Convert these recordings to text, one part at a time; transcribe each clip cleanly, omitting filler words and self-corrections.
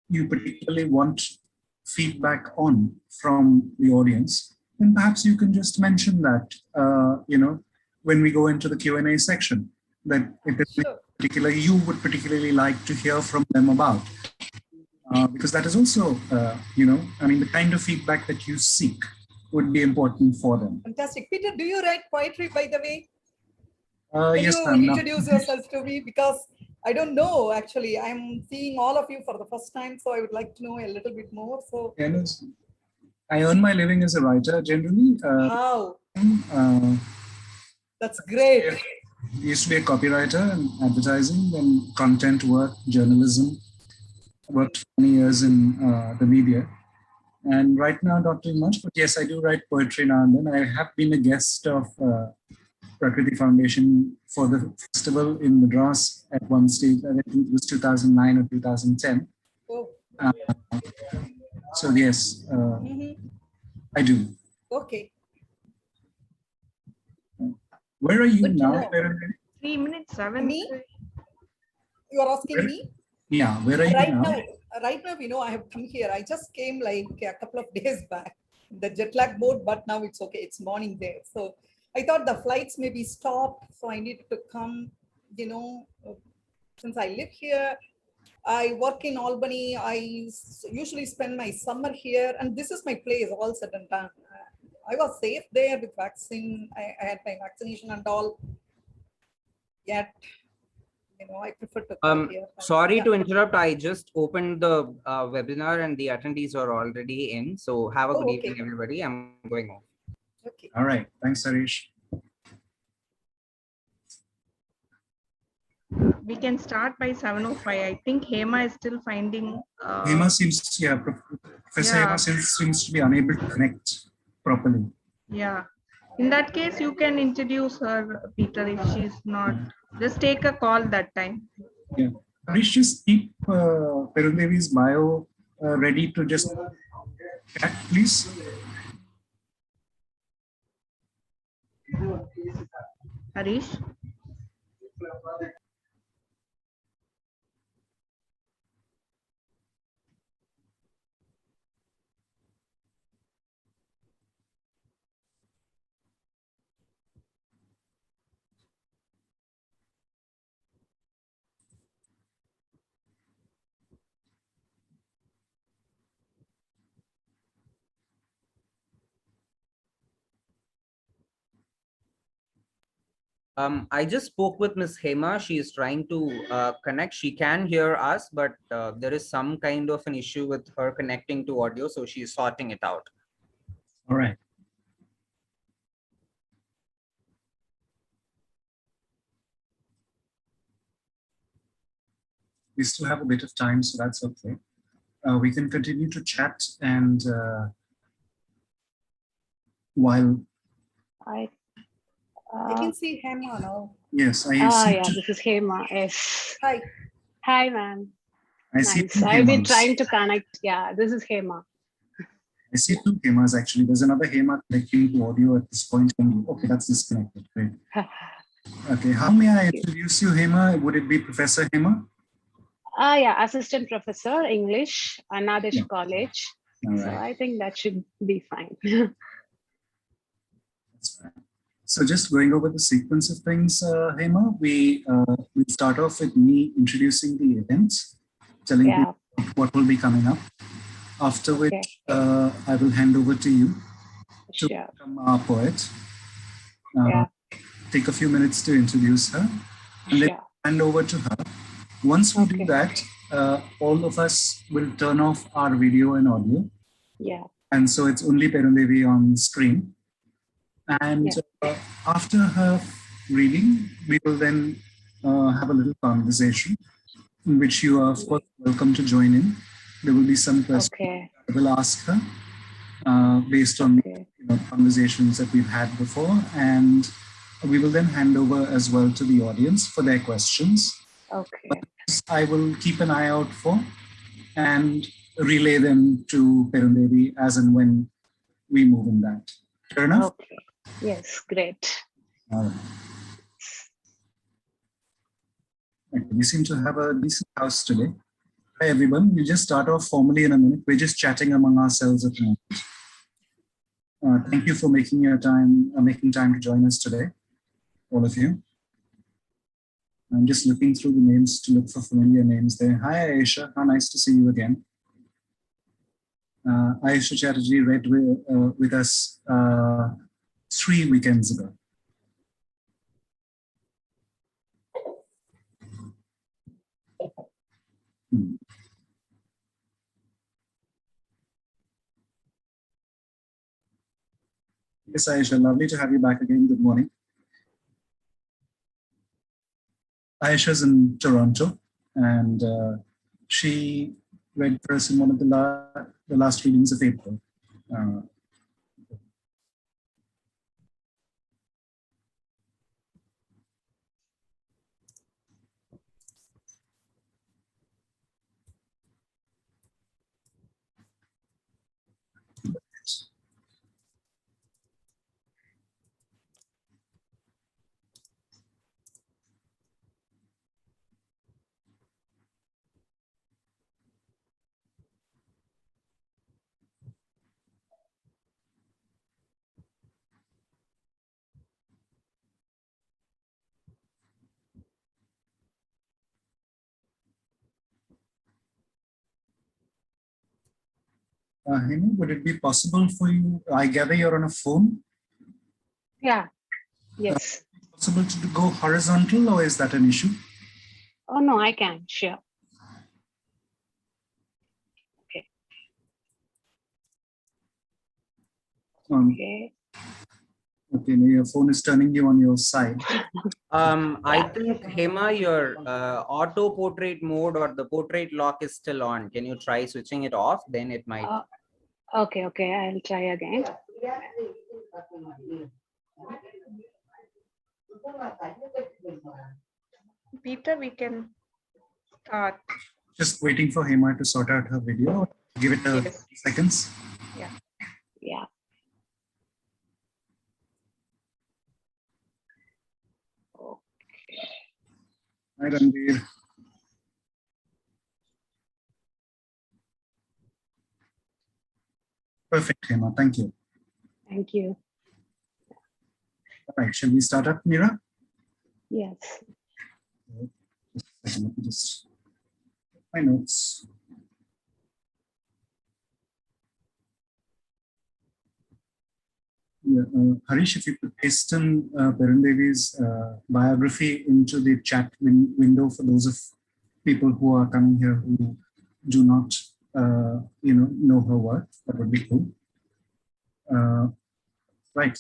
you particularly want feedback on from the audience, then perhaps you can just mention that, when we go into the Q&A section, that it is particular you would particularly like to hear from them about. Because that is also, the kind of feedback that you seek would be important for them. Fantastic. Peter, do you write poetry, by the way? Yes, Can you introduce yourself to me? Because I don't know, actually. I'm seeing all of you for the first time, so I would like to know a little bit more. So, I earn my living as a writer generally. How? That's great. I used to be a copywriter in advertising, then content work, journalism. I worked for many years in the media. And right now, not doing much, but yes, I do write poetry now and then. I have been a guest of Prakriti Foundation for the festival in Madras at one stage. I think it was 2009 or 2010. Oh. So yes, I do. Okay. Where are you Good now? 3 minutes, 7. Me? You are asking me? Yeah, where are you now? Right now, I have come here. I just came like a couple of days back. The jet lag mode, but now it's okay. It's morning there. So I thought the flights may be stopped. So I needed to come, since I live here. I work in Albany. I usually spend my summer here. And this is my place, all said and done. I was safe there with vaccine. I had my vaccination and all. Yet, I prefer to come here. Sorry to interrupt. I just opened the webinar and the attendees are already in. So have a good evening, everybody. I'm going home. Okay. All right. Thanks, Harish. We can start by 7:05. I think Hema is still finding. Hema Professor Hema seems to be unable to connect properly. Yeah. In that case, you can introduce her, Peter, if she's not. Just take a call that time. Yeah. Harish, just keep Perundevi's bio ready to just chat, please. Harish? I just spoke with Miss Hema. She is trying to connect. She can hear us, but there is some kind of an issue with her connecting to audio. So she's sorting it out. All right. We still have a bit of time, so that's okay. We can continue to chat, and while I can see Hema now. Yes, this is Hema. Yes. Hi. Hi, ma'am. Nice. I've been trying to connect. Yeah, this is Hema. I see two Hemas actually. There's another Hema connecting to audio at this point. Okay, that's disconnected. Great. Okay, how may I introduce you, Hema? Would it be Professor Hema? Yeah, Assistant Professor, English, Siena College. Right. So I think that should be fine. That's fine. So just going over the sequence of things, Hema, we'll start off with me introducing the events, telling you what will be coming up. After which, I will hand over to you to become our poet. Take a few minutes to introduce her, and then hand over to her. Once we do that, all of us will turn off our video and audio. Yeah. And so it's only Perundevi on screen. And after her reading, we will then have a little conversation in which you are, of course, welcome to join in. There will be some questions I will ask her based on conversations that we've had before. And we will then hand over as well to the audience for their questions. Okay. But I will keep an eye out for and relay them to Perundevi as and when we move in that. Fair enough? Okay. Yes, great. All right. Okay, we seem to have a decent house today. Hi everyone. We'll just start off formally in a minute. We're just chatting among ourselves at the moment. Thank you for making time to join us today, all of you. I'm just looking through the names to look for familiar names there. Hi Aisha, how nice to see you again. Aisha Chatterjee read with us 3 weekends ago. Yes, Aisha, lovely to have you back again. Good morning. Aisha's in Toronto, and she read for us in one of the last readings of April. Hema, would it be possible for you? I gather you're on a phone. Yeah. Yes. Possible to go horizontal, or is that an issue? Oh, no, I can. Sure. Okay. Okay, now your phone is turning you on your side. I think Hema, your auto portrait mode or the portrait lock is still on. Can you try switching it off? Then it might. Okay, I'll try again. Peter, we can start. Just waiting for Hema to sort out her video. Give it a few seconds. Yeah. Yeah. Hi, Ranveer. Perfect, Hema. Thank you. Thank you. All right, shall we start up, Mira? Yes. Let me just my notes. Yeah, Harish, if you could paste in Perundevi's biography into the chat window for those of people who are coming here who do not, know her work, that would be cool. Right.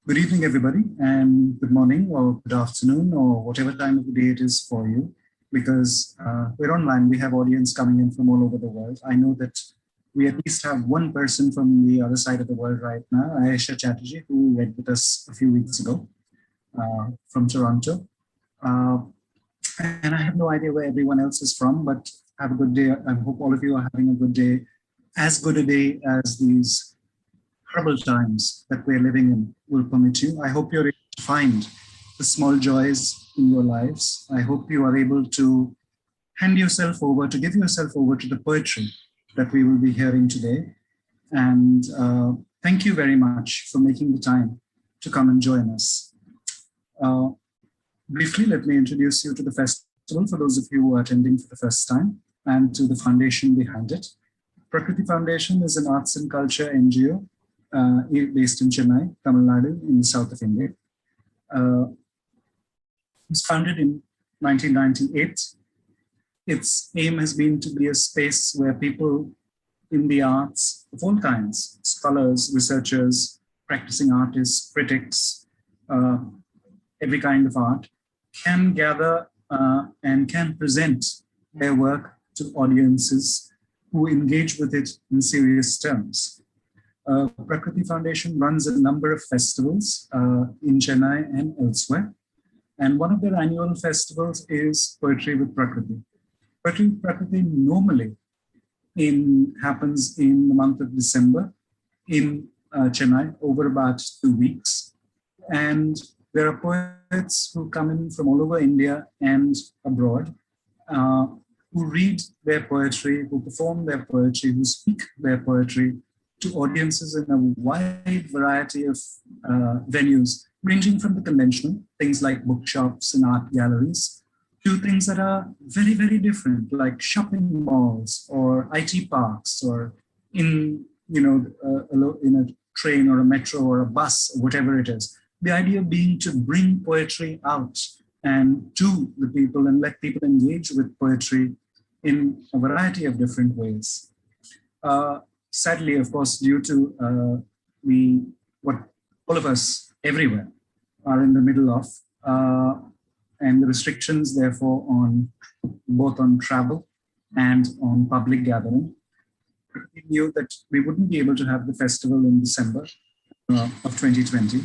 Good evening, everybody, and good morning or good afternoon or whatever time of the day it is for you, because we're online. We have audience coming in from all over the world. I know that we at least have one person from the other side of the world right now, Aisha Chatterjee, who read with us a few weeks ago from Toronto. And I have no idea where everyone else is from, but have a good day. I hope all of you are having a good day, as good a day as these horrible times that we're living in will permit you. I hope you're able to find the small joys in your lives. I hope you are able to give yourself over to the poetry that we will be hearing today. And thank you very much for making the time to come and join us. Briefly, let me introduce you to the festival for those of you who are attending for the first time, and to the foundation behind it. Prakriti Foundation is an arts and culture NGO based in Chennai, Tamil Nadu, in the south of India. It was founded in 1998. Its aim has been to be a space where people in the arts of all kinds, scholars, researchers, practicing artists, critics, every kind of art, can gather and can present their work to audiences who engage with it in serious terms. Prakriti Foundation runs a number of festivals in Chennai and elsewhere. And one of their annual festivals is Poetry with Prakriti. Poetry with Prakriti normally happens in the month of December in Chennai over about 2 weeks. And there are poets who come in from all over India and abroad. who read their poetry, who perform their poetry, who speak their poetry to audiences in a wide variety of venues, ranging from the conventional, things like bookshops and art galleries, to things that are very, very different, like shopping malls or IT parks, or in, in a train or a metro or a bus, or whatever it is. The idea being to bring poetry out and to the people and let people engage with poetry in a variety of different ways. Sadly, of course, due to what all of us everywhere are in the middle of, and the restrictions, therefore, on both on travel and on public gathering, we knew that we wouldn't be able to have the festival in December of 2020,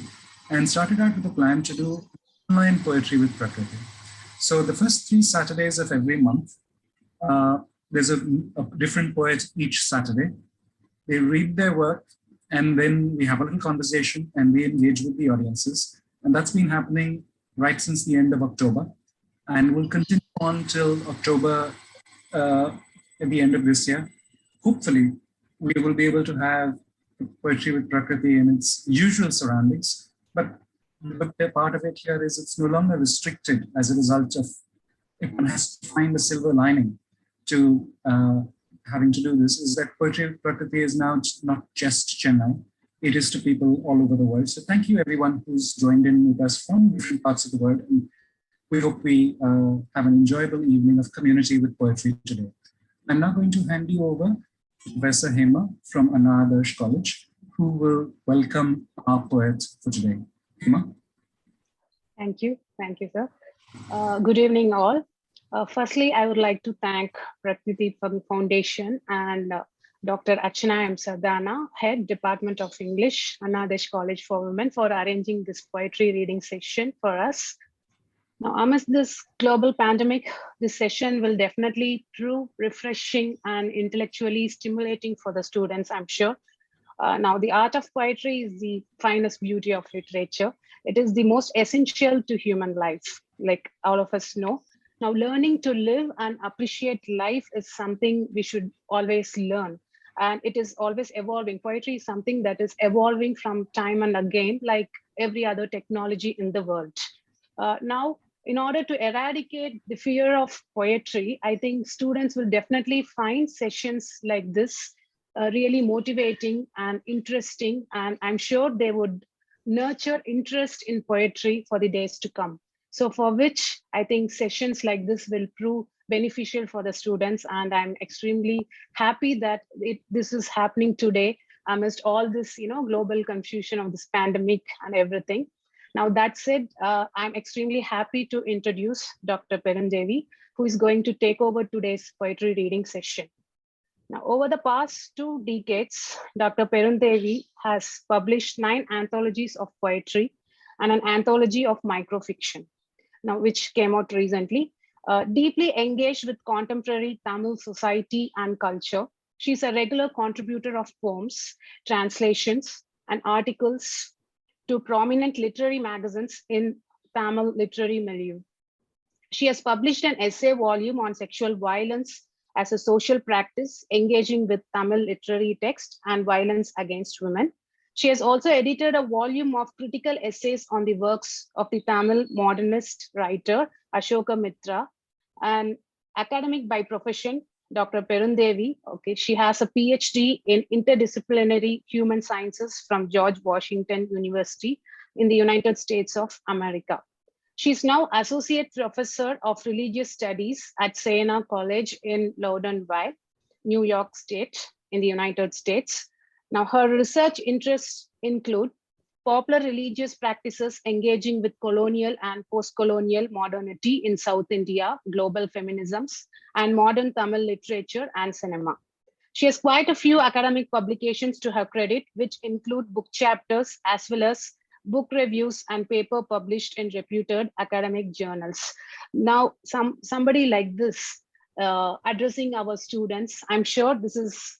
and started out with a plan to do online poetry with Prakriti. So the first 3 Saturdays of every month, there's a different poet each Saturday. They read their work, and then we have a little conversation and we engage with the audiences. And that's been happening right since the end of October, and will continue on till October at the end of this year. Hopefully, we will be able to have poetry with Prakriti in its usual surroundings, but the part of it here is it's no longer restricted as a result of, if one has to find a silver lining to having to do this, is that poetry with Prakriti is now not just Chennai, it is to people all over the world. So thank you everyone who's joined in with us from different parts of the world. And we hope we have an enjoyable evening of community with poetry today. I'm now going to hand you over to Professor Hema from Siena College, who will welcome our poet for today. Hema. Thank you, sir. Good evening, all. Firstly, I would like to thank Prakriti Foundation and Dr. Archana M. Sardana, Head Department of English, Siena College for Women, for arranging this poetry reading session for us. Now, amidst this global pandemic, this session will definitely prove refreshing and intellectually stimulating for the students, I'm sure. Now, the art of poetry is the finest beauty of literature. It is the most essential to human life, like all of us know. Now, learning to live and appreciate life is something we should always learn. And it is always evolving. Poetry is something that is evolving from time and again, like every other technology in the world. Now, in order to eradicate the fear of poetry, I think students will definitely find sessions like this really motivating and interesting. And I'm sure they would nurture interest in poetry for the days to come. So for which I think sessions like this will prove beneficial for the students. And I'm extremely happy that this is happening today amidst all this, global confusion of this pandemic and everything. Now, that said, I'm extremely happy to introduce Dr. Perundevi, who is going to take over today's poetry reading session. Now, over the past 2 decades, Dr. Perundevi has published 9 anthologies of poetry and an anthology of microfiction, now which came out recently. Deeply engaged with contemporary Tamil society and culture, she's a regular contributor of poems, translations, and articles to prominent literary magazines in Tamil literary milieu. She has published an essay volume on sexual violence as a social practice, engaging with Tamil literary text and violence against women. She has also edited a volume of critical essays on the works of the Tamil modernist writer Ashoka Mitra. And academic by profession, Dr. Perundevi, she has a PhD in interdisciplinary human sciences from George Washington University in the United States of America. She's now Associate Professor of Religious Studies at Siena College in Loudonville, New York State in the United States. Now, her research interests include popular religious practices engaging with colonial and post-colonial modernity in South India, global feminisms, and modern Tamil literature and cinema. She has quite a few academic publications to her credit, which include book chapters as well as book reviews and paper published in reputed academic journals. Now, somebody like this addressing our students. I'm sure this is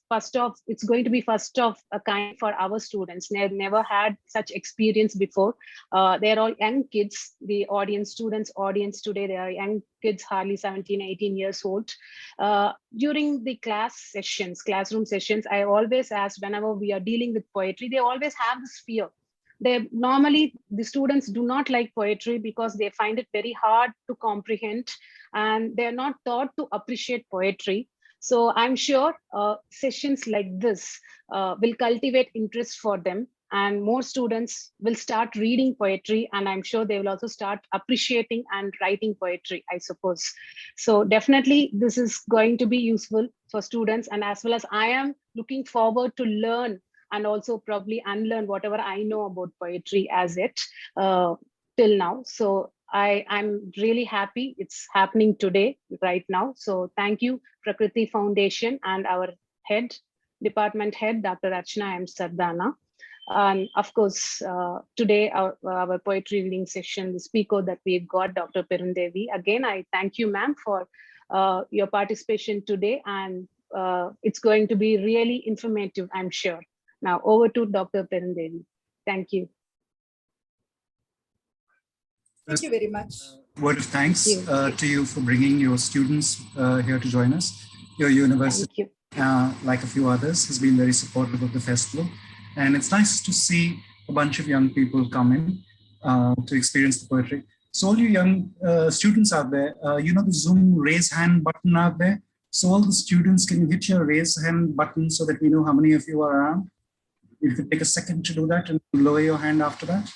it's going to be first of a kind for our students. They've never had such experience before. They're all young kids, the students audience today, they are young kids, hardly 17, 18 years old. During the classroom sessions, I always ask, whenever we are dealing with poetry, they always have this fear. Normally, the students do not like poetry because they find it very hard to comprehend, and they're not taught to appreciate poetry. So I'm sure sessions like this will cultivate interest for them, and more students will start reading poetry, and I'm sure they will also start appreciating and writing poetry, I suppose. So definitely this is going to be useful for students, and as well as I am looking forward to learn and also probably unlearn whatever I know about poetry as it till now. So I'm really happy it's happening today, right now. So thank you, Prakriti Foundation, and our department head, Dr. Archana M. Sardana. And of course, today, our poetry reading session, the speaker that we've got, Dr. Perundevi. Again, I thank you, ma'am, for your participation today. And it's going to be really informative, I'm sure. Now over to Dr. Perundevi. Thank you. Thank you very much. Word of thanks to you for bringing your students here to join us. Your university, like a few others, has been very supportive of the festival. And it's nice to see a bunch of young people come in to experience the poetry. So all you young students out there, you know the Zoom raise hand button out there? So all the students, can you hit your raise hand button so that we know how many of you are around? If you could take a second to do that and lower your hand after that.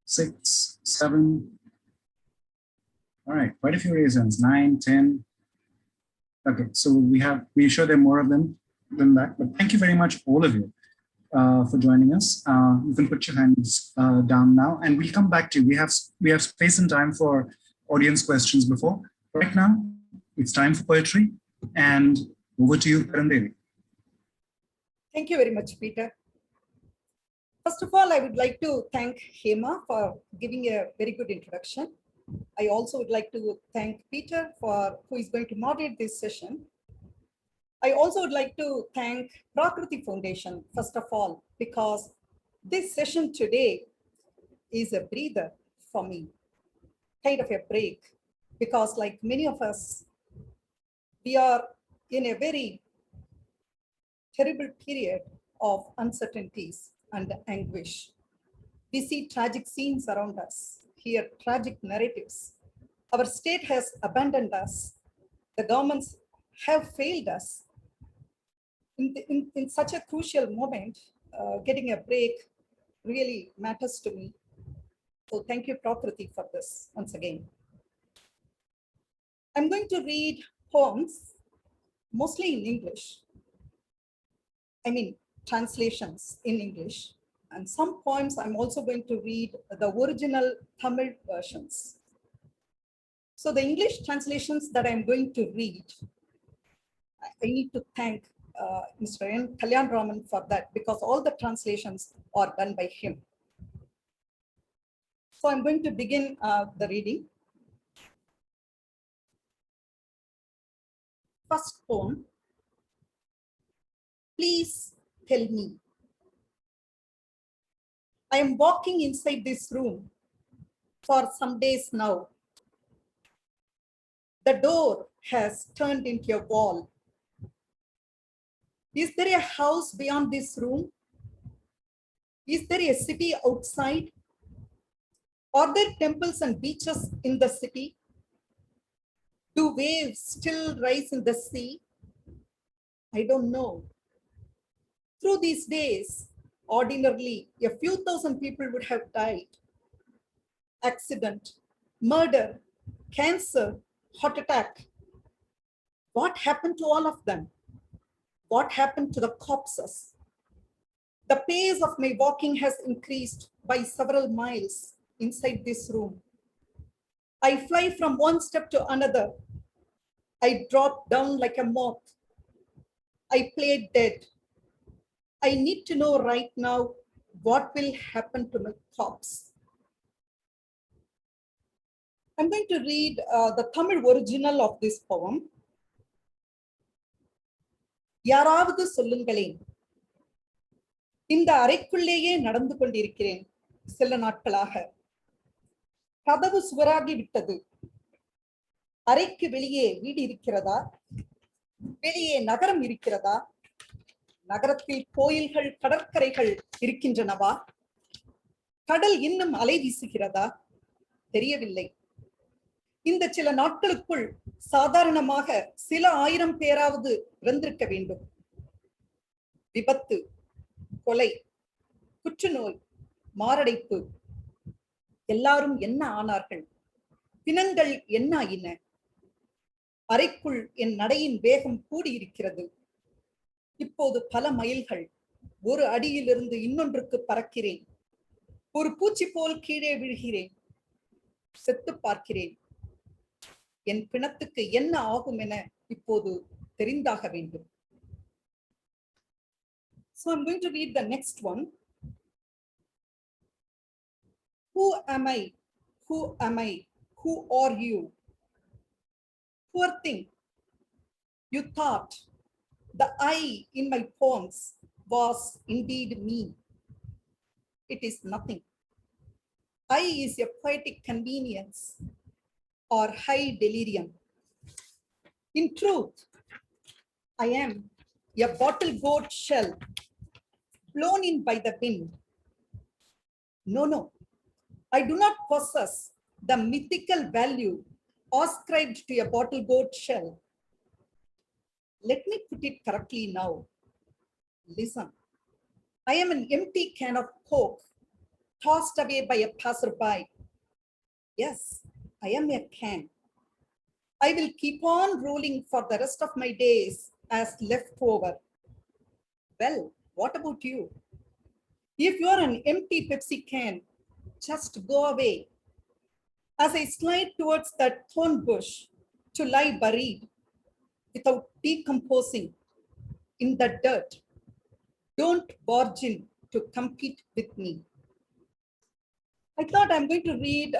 6, 7. All right, quite a few raise hands, 9, 10. Okay, so we're sure there are more of them than that, but thank you very much, all of you, for joining us. You can put your hands down now, and we'll come back to you. We have space and time for audience questions before. Right now, it's time for poetry, and over to you, Perundevi. Thank you very much, Peter. First of all, I would like to thank Hema for giving a very good introduction. I also would like to thank Peter who is going to moderate this session. I also would like to thank Prakriti Foundation, first of all, because this session today is a breather for me, kind of a break, because like many of us, we are in a very terrible period of uncertainties and anguish. We see tragic scenes around us, hear tragic narratives. Our state has abandoned us. The governments have failed us. In such a crucial moment, getting a break really matters to me. So thank you, Prakriti, for this once again. I'm going to read poems, mostly in English. I mean, translations in English. And some poems I'm also going to read the original Tamil versions. So the English translations that I'm going to read, I need to thank Mr. N. Kalyan Raman for that, because all the translations are done by him. So I'm going to begin the reading. First poem. Please tell me. I am walking inside this room for some days now. The door has turned into a wall. Is there a house beyond this room? Is there a city outside? Are there temples and beaches in the city? Do waves still rise in the sea? I don't know. Through these days, ordinarily, a few thousand people would have died. Accident, murder, cancer, heart attack. What happened to all of them? What happened to the corpses? The pace of my walking has increased by several miles inside this room. I fly from one step to another. I drop down like a moth. I play dead. I need to know right now what will happen to my corpse. I'm going to read the Tamil original of this poem. யாராவது சொல்லுங்களேன், இந்த அறைக்குள்ளேயே நடந்து கொண்டிருக்கிறேன் சில நாட்களாக. கதவு சுவராகி விட்டது. அறைக்கு வெளியே வீடு இருக்கிறதா? வெளியே நகரம் இருக்கிறதா? நகரத்தில் கோயில்கள், கடற்கரைகள் இருக்கின்றனவா? கடல் இன்னும் அலை வீசுகிறதா? தெரியவில்லை. இந்த சில நாட்களுக்குள் சாதாரணமாக சில ஆயிரம் பேராவது இறந்திருக்க வேண்டும். விபத்து, கொலை, புற்றுநோய், மாரடைப்பு, எல்லாரும் என்ன ஆனார்கள்? பிணங்கள் என்ன ஆயின? அறைக்குள் என் நடையின் வேகம் கூடியிருக்கிறது. இப்போது பல மைல்கள், ஒரு அடியிலிருந்து இன்னொன்றுக்கு பறக்கிறேன். ஒரு பூச்சி போல் கீழே விழுகிறேன். செத்து பார்க்கிறேன். என் பிணத்துக்கு என்ன ஆகும் என இப்போது தெரிந்தாக வேண்டும். So I'm going to read the next one. Who am I? Who am I? Who are you? Poor thing. You thought the I in my poems was indeed me. It is nothing. I is a poetic convenience or high delirium. In truth, I am a bottle gourd shell blown in by the wind. No, no, I do not possess the mythical value ascribed to a bottle gourd shell. Let me put it correctly now. Listen, I am an empty can of Coke tossed away by a passerby. Yes, I am a can. I will keep on rolling for the rest of my days as leftover. Well, what about you? If you are an empty Pepsi can, just go away. As I slide towards that thorn bush to lie buried without decomposing in the dirt, don't barge in to compete with me. I thought I'm going to read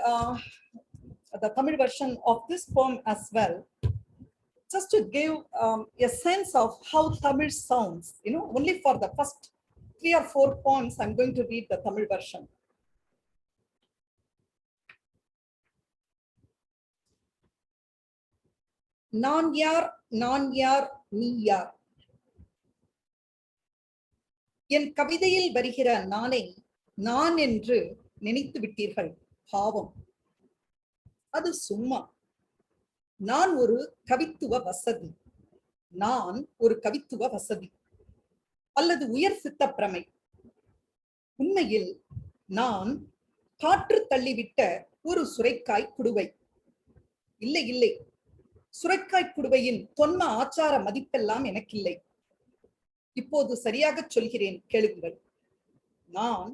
the Tamil version of this poem as well, just to give a sense of how Tamil sounds. You know, only for the first 3 or 4 poems, I'm going to read the Tamil version. நான் யார் நீ யார்? என் கவிதையில் வருகிற நானை நான் என்று நினைத்து விட்டீர்கள். பாவம், அது சும்மா. நான் ஒரு கவித்துவ வசதி. நான் ஒரு கவித்துவ வசதி அல்லது உயர் சித்த பிரமை. உண்மையில் நான் காற்று தள்ளிவிட்ட ஒரு சுரைக்காய் குடுவை. இல்லை இல்லை, சுரைக்காய் குடுவையின் தொன்ம ஆச்சார மதிப்பெல்லாம் எனக்கில்லை. இப்போது சரியாக சொல்கிறேன், கேளுங்கள். நான்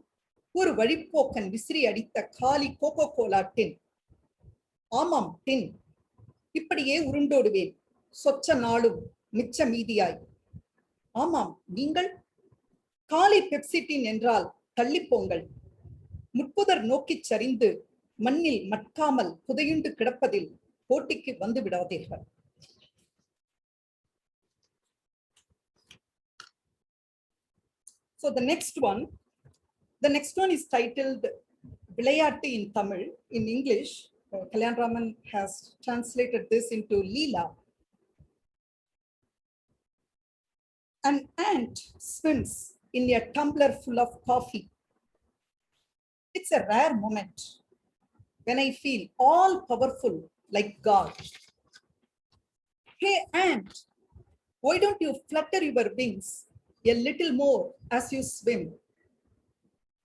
ஒரு வழிப்போக்கன் விசிறி அடித்த காலி கோகோ கோலா டின். ஆமாம், டின். இப்படியே உருண்டோடுவேன் சொச்ச நாளும் மிச்ச மீதியாய். ஆமாம், நீங்கள் காலி பெப்சி டின் என்றால் தள்ளிப்போங்கள். முட்புதர் நோக்கிச் சரிந்து மண்ணில் மட்காமல் புதையுண்டு கிடப்பதில் போட்டிக்கு வந்து விடாதீர்கள். So the next one is titled விளையாட்டு in Tamil. In English, Kalyan Raman has translated this into Leela. An ant swims in a tumbler full of coffee. It's a rare moment when I feel all powerful like God. Hey ant, why don't you flutter your wings a little more as you swim?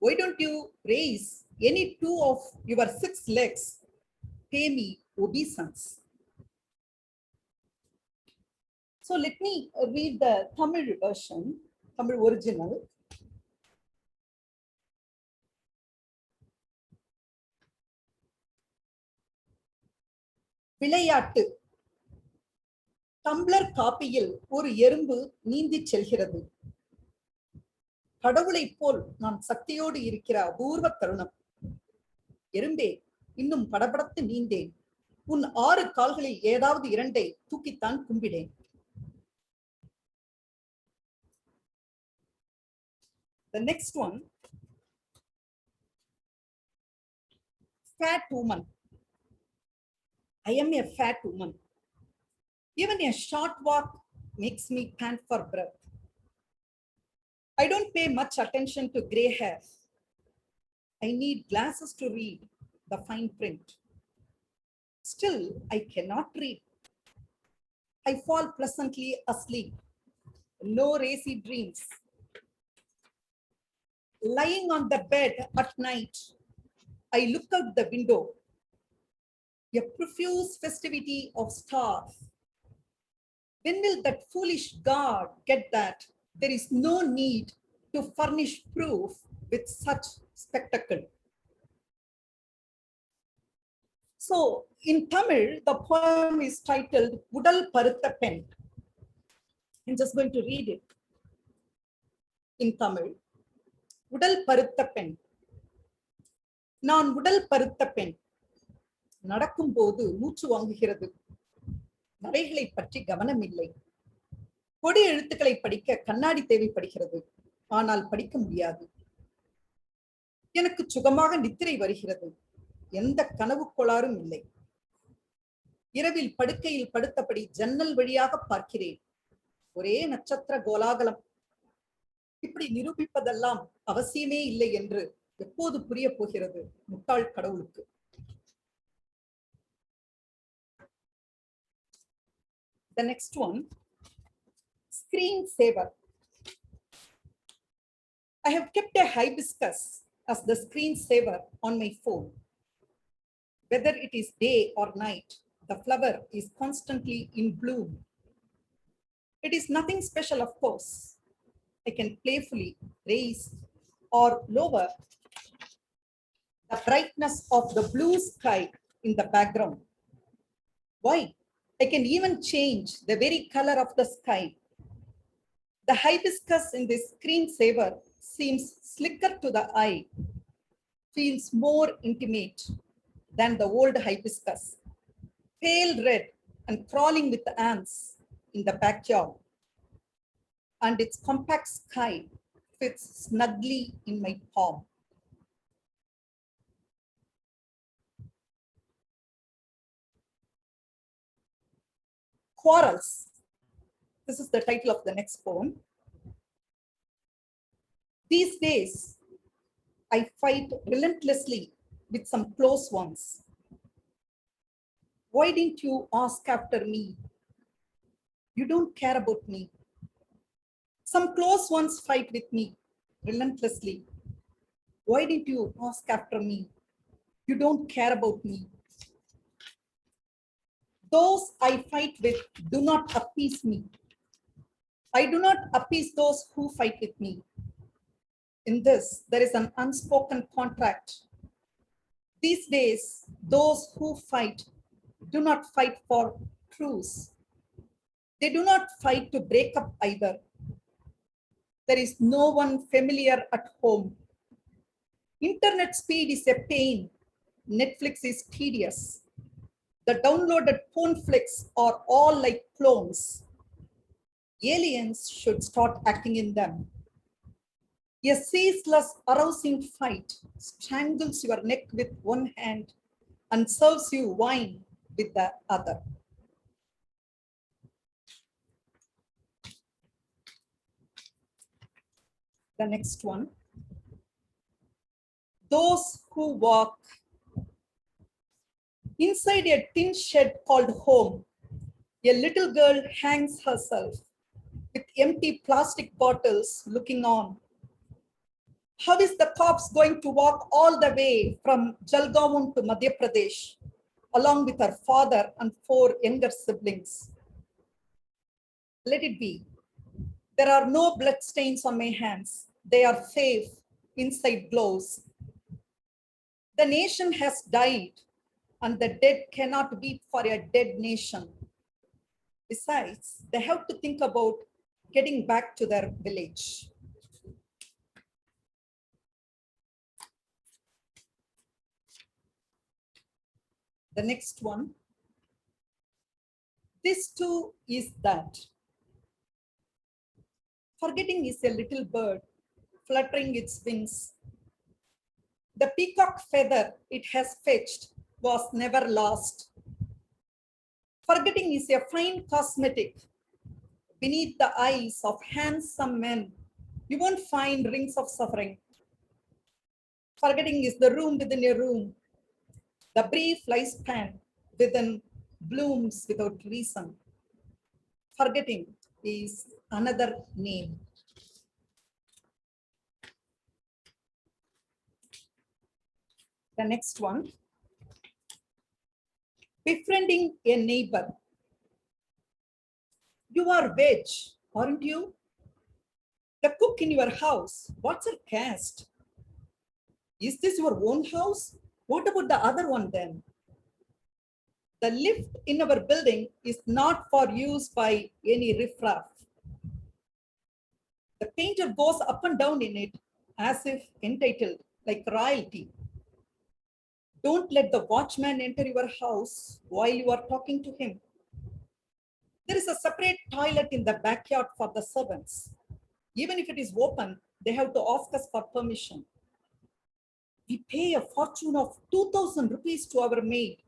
Why don't you raise any 2 of your 6 legs? Pay me obeisance. So let me read the Tamil version, Tamil original. விளையாட்டு. Tumbler காப்பியில் ஒரு எறும்பு நீந்தி செல்கிறது. கடவுளை போல் நான் சக்தியோடு இருக்கிற அபூர்வ தருணம். எறும்பே, இன்னும் படபடத்து நீந்தேன். உன் 6 கால்களில் ஏதாவது 2ஐ தூக்கித்தான் கும்பிடேன். The next one, fat woman. I am a fat woman. Even a short walk makes me pant for breath. I don't pay much attention to gray hair. I need glasses to read the fine print. Still, I cannot read. I fall pleasantly asleep. No racy dreams. Lying on the bed at night, I look out the window. A profuse festivity of stars. When will that foolish God get that there is no need to furnish proof with such spectacle? So in Tamil, the poem is titled Udal Parutha Pen. I'm just going to read it in Tamil. Udal Parutha Pen. நான் உடல் பருத்த பெண். நடக்கும் போது மூச்சு வாங்குகிறது. நடைகளை பற்றி கவனம் இல்லை. கொடி எழுத்துக்களை படிக்க கண்ணாடி தேவைப்படுகிறது. ஆனால் படிக்க முடியாது. எனக்கு சுகமாக நித்திரை வருகிறது. எந்த கனவு கோளாறும் இல்லை. இரவில் படுக்கையில் படுத்தபடி ஜன்னல் வழியாக பார்க்கிறேன். ஒரே நட்சத்திர கோலாகலம். இப்படி நிரூபிப்பதெல்லாம் அவசியமே இல்லை என்று எப்போது புரிய போகிறது முட்டாள் கடவுளுக்கு? The next one, screen saver. I have kept a hibiscus as the screen saver on my phone. Whether it is day or night, the flower is constantly in bloom. It is nothing special, of course. I can playfully raise or lower the brightness of the blue sky in the background. Why? I can even change the very color of the sky. The hibiscus in this screensaver seems slicker to the eye, feels more intimate than the old hibiscus, pale red and crawling with ants in the backyard. And its compact sky fits snugly in my palm. Quarrels. This is the title of the next poem. These days, I fight relentlessly with some close ones. Why didn't you ask after me? You don't care about me. Some close ones fight with me relentlessly. Why didn't you ask after me? You don't care about me. Those I fight with do not appease me. I do not appease those who fight with me. In this, there is an unspoken contract. These days, those who fight do not fight for truce. They do not fight to break up either. There is no one familiar at home. Internet speed is a pain. Netflix is tedious. The downloaded porn flicks are all like clones. Aliens should start acting in them. A ceaseless, arousing fight strangles your neck with one hand and serves you wine with the other. The next one. Those who walk. Inside a tin shed called home, a little girl hangs herself with empty plastic bottles looking on. How is the corpse going to walk all the way from Jalgaon to Madhya Pradesh, along with her father and 4 younger siblings? Let it be. There are no blood stains on my hands. They are safe inside gloves. The nation has died, and the dead cannot weep for a dead nation. Besides, they have to think about getting back to their village. The next one, This too is that. Forgetting is a little bird fluttering its wings. The peacock feather it has fetched was never lost. Forgetting is a fine cosmetic beneath the eyes of handsome men. You won't find rings of suffering. Forgetting is the room within a room, the brief lifespan within blooms without reason. Forgetting is another name. The next one, befriending a neighbor. You are veg, aren't you? The cook in your house, what's her caste? Is this your own house? What about the other one then? The lift in our building is not for use by any riffraff. The painter goes up and down in it as if entitled, like royalty. Don't let the watchman enter your house while you are talking to him. There is a separate toilet in the backyard for the servants. Even if it is open, they have to ask us for permission. We pay a fortune of 2,000 rupees to our maid.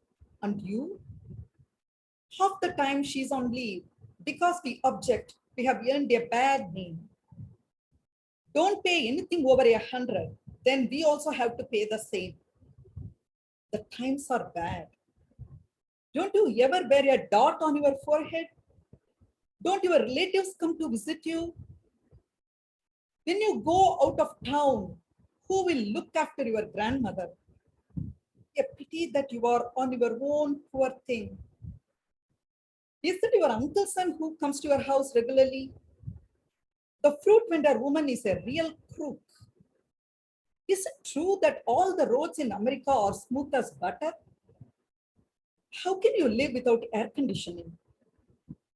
And you? Half the time she's on leave. Because we object, we have earned a bad name. Don't pay anything over 100. Then we also have to pay the same. The times are bad. Don't you ever wear a dot on your forehead? Don't your relatives come to visit you? When you go out of town, who will look after your grandmother? A pity that you are on your own, poor thing. Is it your uncle's son who comes to your house regularly? The fruit vendor woman is a real crook. Is it true that all the roads in America are smooth as butter? How can you live without air conditioning?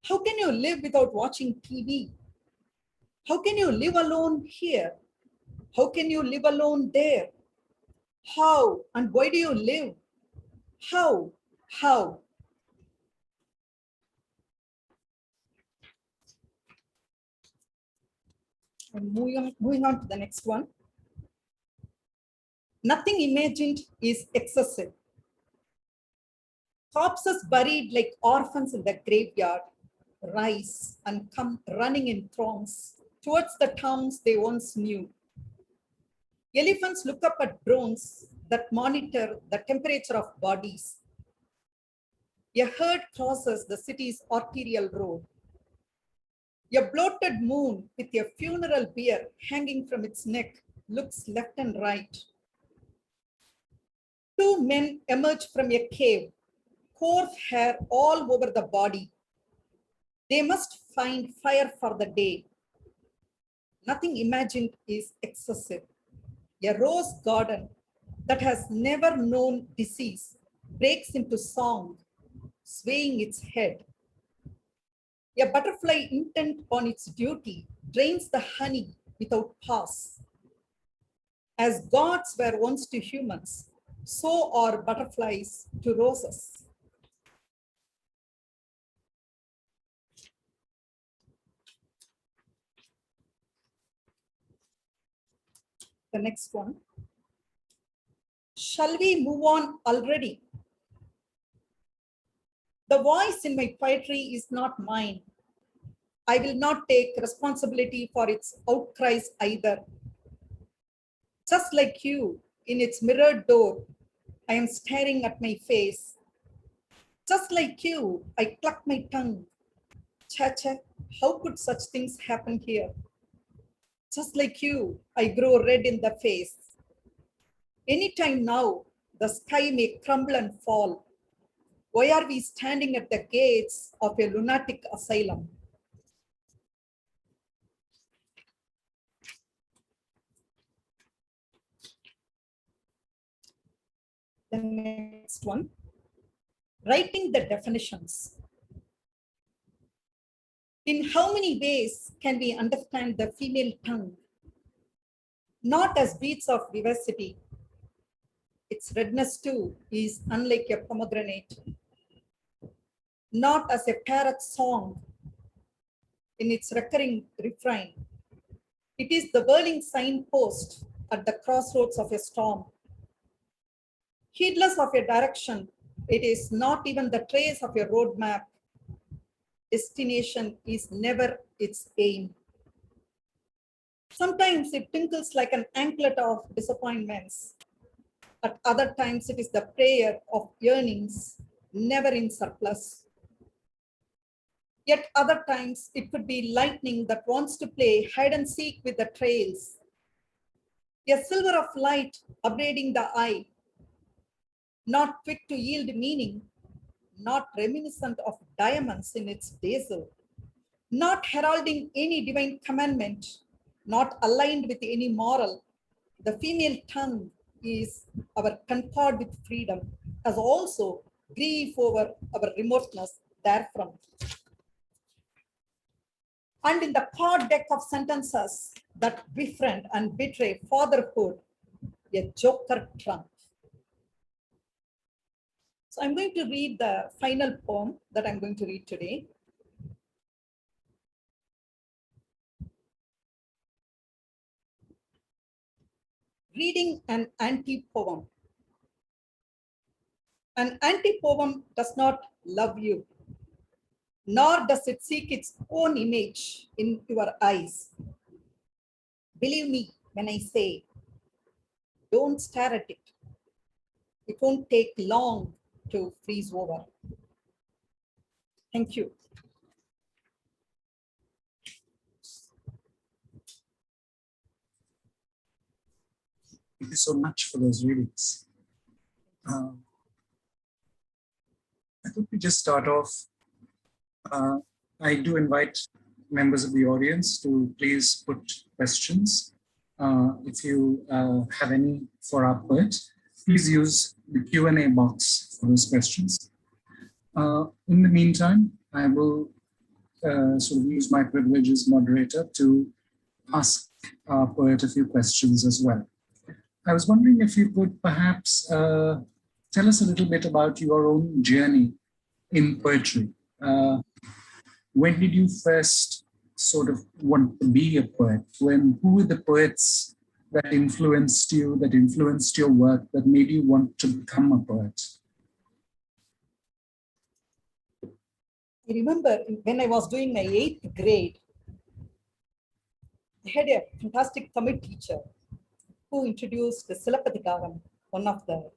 How can you live without watching TV? How can you live alone here? How can you live alone there? How and why do you live? How? How? And moving on to the next one. Nothing imagined is excessive. Corpses buried like orphans in the graveyard rise and come running in throngs towards the towns they once knew. Elephants look up at drones that monitor the temperature of bodies. A herd crosses the city's arterial road. A bloated moon with a funeral bier hanging from its neck looks left and right. Two men emerge from a cave, coarse hair all over the body. They must find fire for the day. Nothing imagined is excessive. A rose garden that has never known disease breaks into song, swaying its head. A butterfly intent on its duty drains the honey without pause. As gods were once to humans, so are butterflies to roses. The next one. Shall we move on already? The voice in my poetry is not mine. I will not take responsibility for its outcries either. Just like you, in its mirrored door, I am staring at my face. Just like you, I cluck my tongue. Cha-cha, how could such things happen here? Just like you, I grow red in the face. Anytime now, the sky may crumble and fall. Why are we standing at the gates of a lunatic asylum? The next one, writing the definitions. In how many ways can we understand the female tongue? Not as beads of vivacity. Its redness too is unlike a pomegranate. not as a parrot song in its recurring refrain. It is the whirling signpost at the crossroads of a storm. Heedless of your direction, it is not even the trace of your roadmap. Destination is never its aim. Sometimes it tinkles like an anklet of disappointments. At other times, it is the prayer of yearnings, never in surplus. Yet other times, it could be lightning that wants to play hide and seek with the trails. A silver of light upbraiding the eye, not quick to yield meaning, not reminiscent of diamonds in its dazzle, not heralding any divine commandment, not aligned with any moral. The female tongue is our concord with freedom, as also grief over our remoteness therefrom. And in the chord deck of sentences that befriend and betray fatherhood, a joker trump. So I'm going to read the final poem that I'm going to read today. Reading an anti-poem. An anti-poem does not love you, nor does it seek its own image in your eyes. Believe me when I say, don't stare at it. It won't take long to freeze over. Thank you. Thank you so much for those readings. I think we just start off. I do invite members of the audience to please put questions. If you have any for our poet, please use the Q&A box for those questions. In the meantime, I will sort of use my privilege as moderator to ask our poet a few questions as well. I was wondering if you could perhaps tell us a little bit about your own journey in poetry. When did you first sort of want to be a poet? Who were the poets that influenced you, that influenced your work, that made you want to become a poet? I remember when I was doing my 8th grade, I had a fantastic Tamil teacher who introduced the Silappatikaram, one of the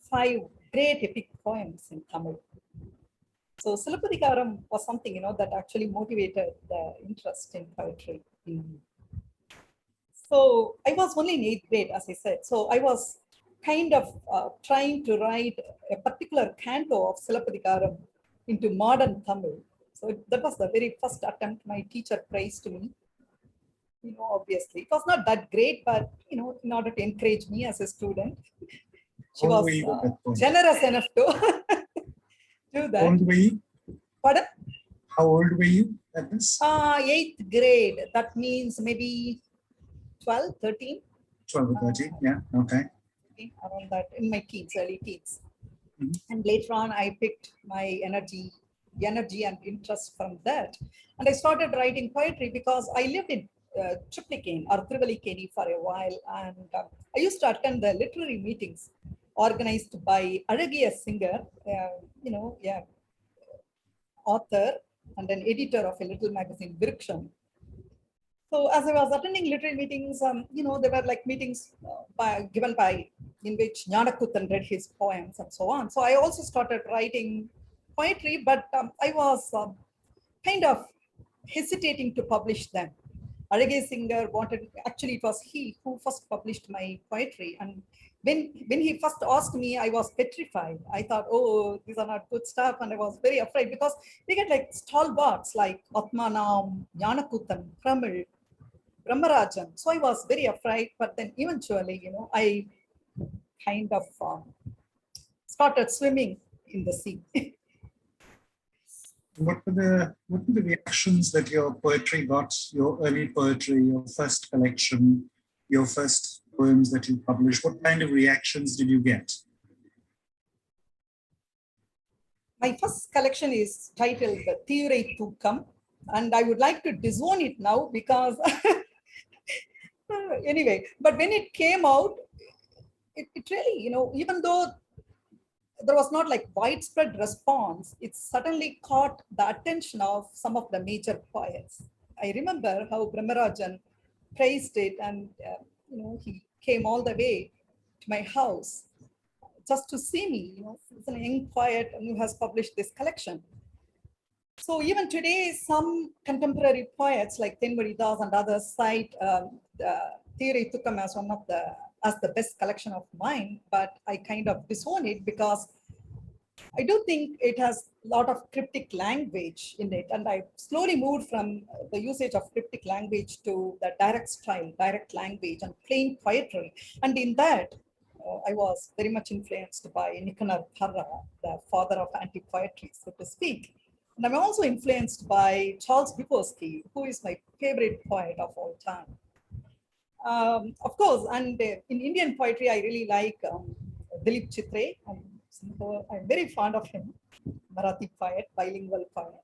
5 great epic poems in Tamil. So Silappatikaram was something, that actually motivated the interest in poetry. So I was only in 8th grade, as I said. So I was kind of trying to write a particular canto of Silappatikaram into modern Tamil. So that was the very first attempt my teacher praised me. Obviously, it was not that great, but, in order to encourage me as a student, she was generous enough to do that. How old were you? Pardon? How old were you at this? 8th grade. That means maybe 12, 13. 12 or 13, yeah, okay. Around that, in my teens, early teens. Mm-hmm. And later on, I picked my energy and interest from that. And I started writing poetry because I lived in Triplicane or Thiruvalikeni for a while. And I used to attend the literary meetings organized by Alagiya Singer, author and an editor of a little magazine, Virksham. So as I was attending literary meetings, there were like meetings given by in which Jnanakuthan read his poems and so on. So I also started writing poetry, but I was kind of hesitating to publish them. Alagiya Singer actually it was he who first published my poetry. And when he first asked me, I was petrified. I thought, oh, these are not good stuff. And I was very afraid because we get like stalwarts like Atmanam, Jnanakuthan, Pramil, Brahmarajan. So I was very afraid, but then eventually, I kind of started swimming in the sea. What were the reactions that your poetry got, your early poetry, your first collection, your first poems that you published? What kind of reactions did you get? My first collection is titled Thirai Thookam, and I would like to disown it now because anyway, but when it came out, it really, even though there was not like widespread response, it suddenly caught the attention of some of the major poets. I remember how Brahmarajan praised it, and he came all the way to my house just to see me. He's a young poet who has published this collection. So even today, some contemporary poets like Tenmuri Das and others cite Thirai Thookam as as the best collection of mine, but I kind of disown it because I do think it has a lot of cryptic language in it, and I slowly moved from the usage of cryptic language to the direct style, direct language, and plain poetry. And in that, I was very much influenced by Nicanor Parra, the father of anti-poetry, so to speak. And I'm also influenced by Charles Bukowski, who is my favorite poet of all time. Of course, and in Indian poetry, I really like Dilip Chitre. I'm very fond of him, Marathi poet, bilingual poet.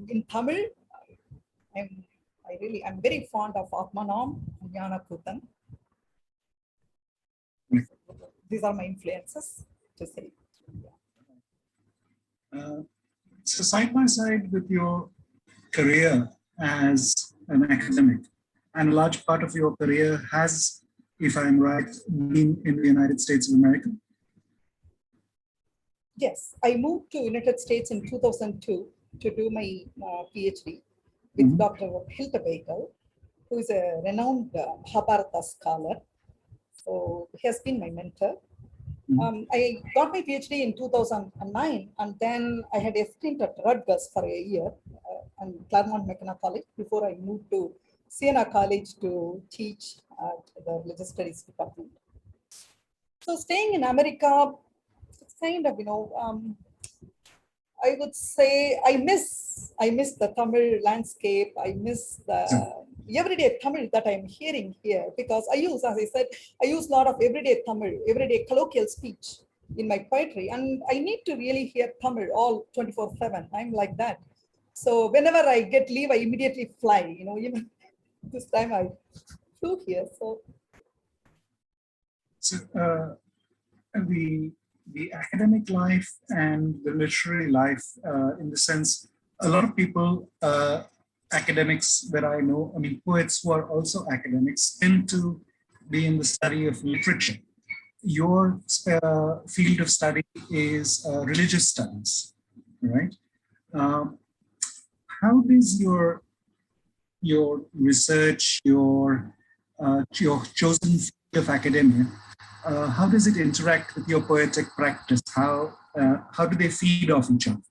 In Tamil, I'm very fond of Atmanam and Jnana Kutan. These are my influences, to say. So side by side with your career as an academic, and a large part of your career has, if I'm right, been in the United States of America. Yes, I moved to United States in 2002 to do my PhD with Dr. Hilda Bagel, who is a renowned Mahabharata scholar. So he has been my mentor. I got my PhD in 2009, and then I had a stint at Rutgers for a year and Claremont McKenna College before I moved to Siena College to teach at the Religious Studies department. So staying in America, it's kind of, I would say I miss the Tamil landscape. I miss the everyday Tamil that I'm hearing here, because as I said, I use a lot of everyday Tamil, everyday colloquial speech in my poetry, and I need to really hear Tamil all 24/7. I'm like that. So whenever I get leave, I immediately fly. Even this time I flew here. So the academic life and the literary life, in the sense, a lot of people, academics that I know, poets who are also academics, tend to be in the study of literature. Your field of study is religious studies, right? How does your research, your chosen field of academia, how does it interact with your poetic practice? How do they feed off each other?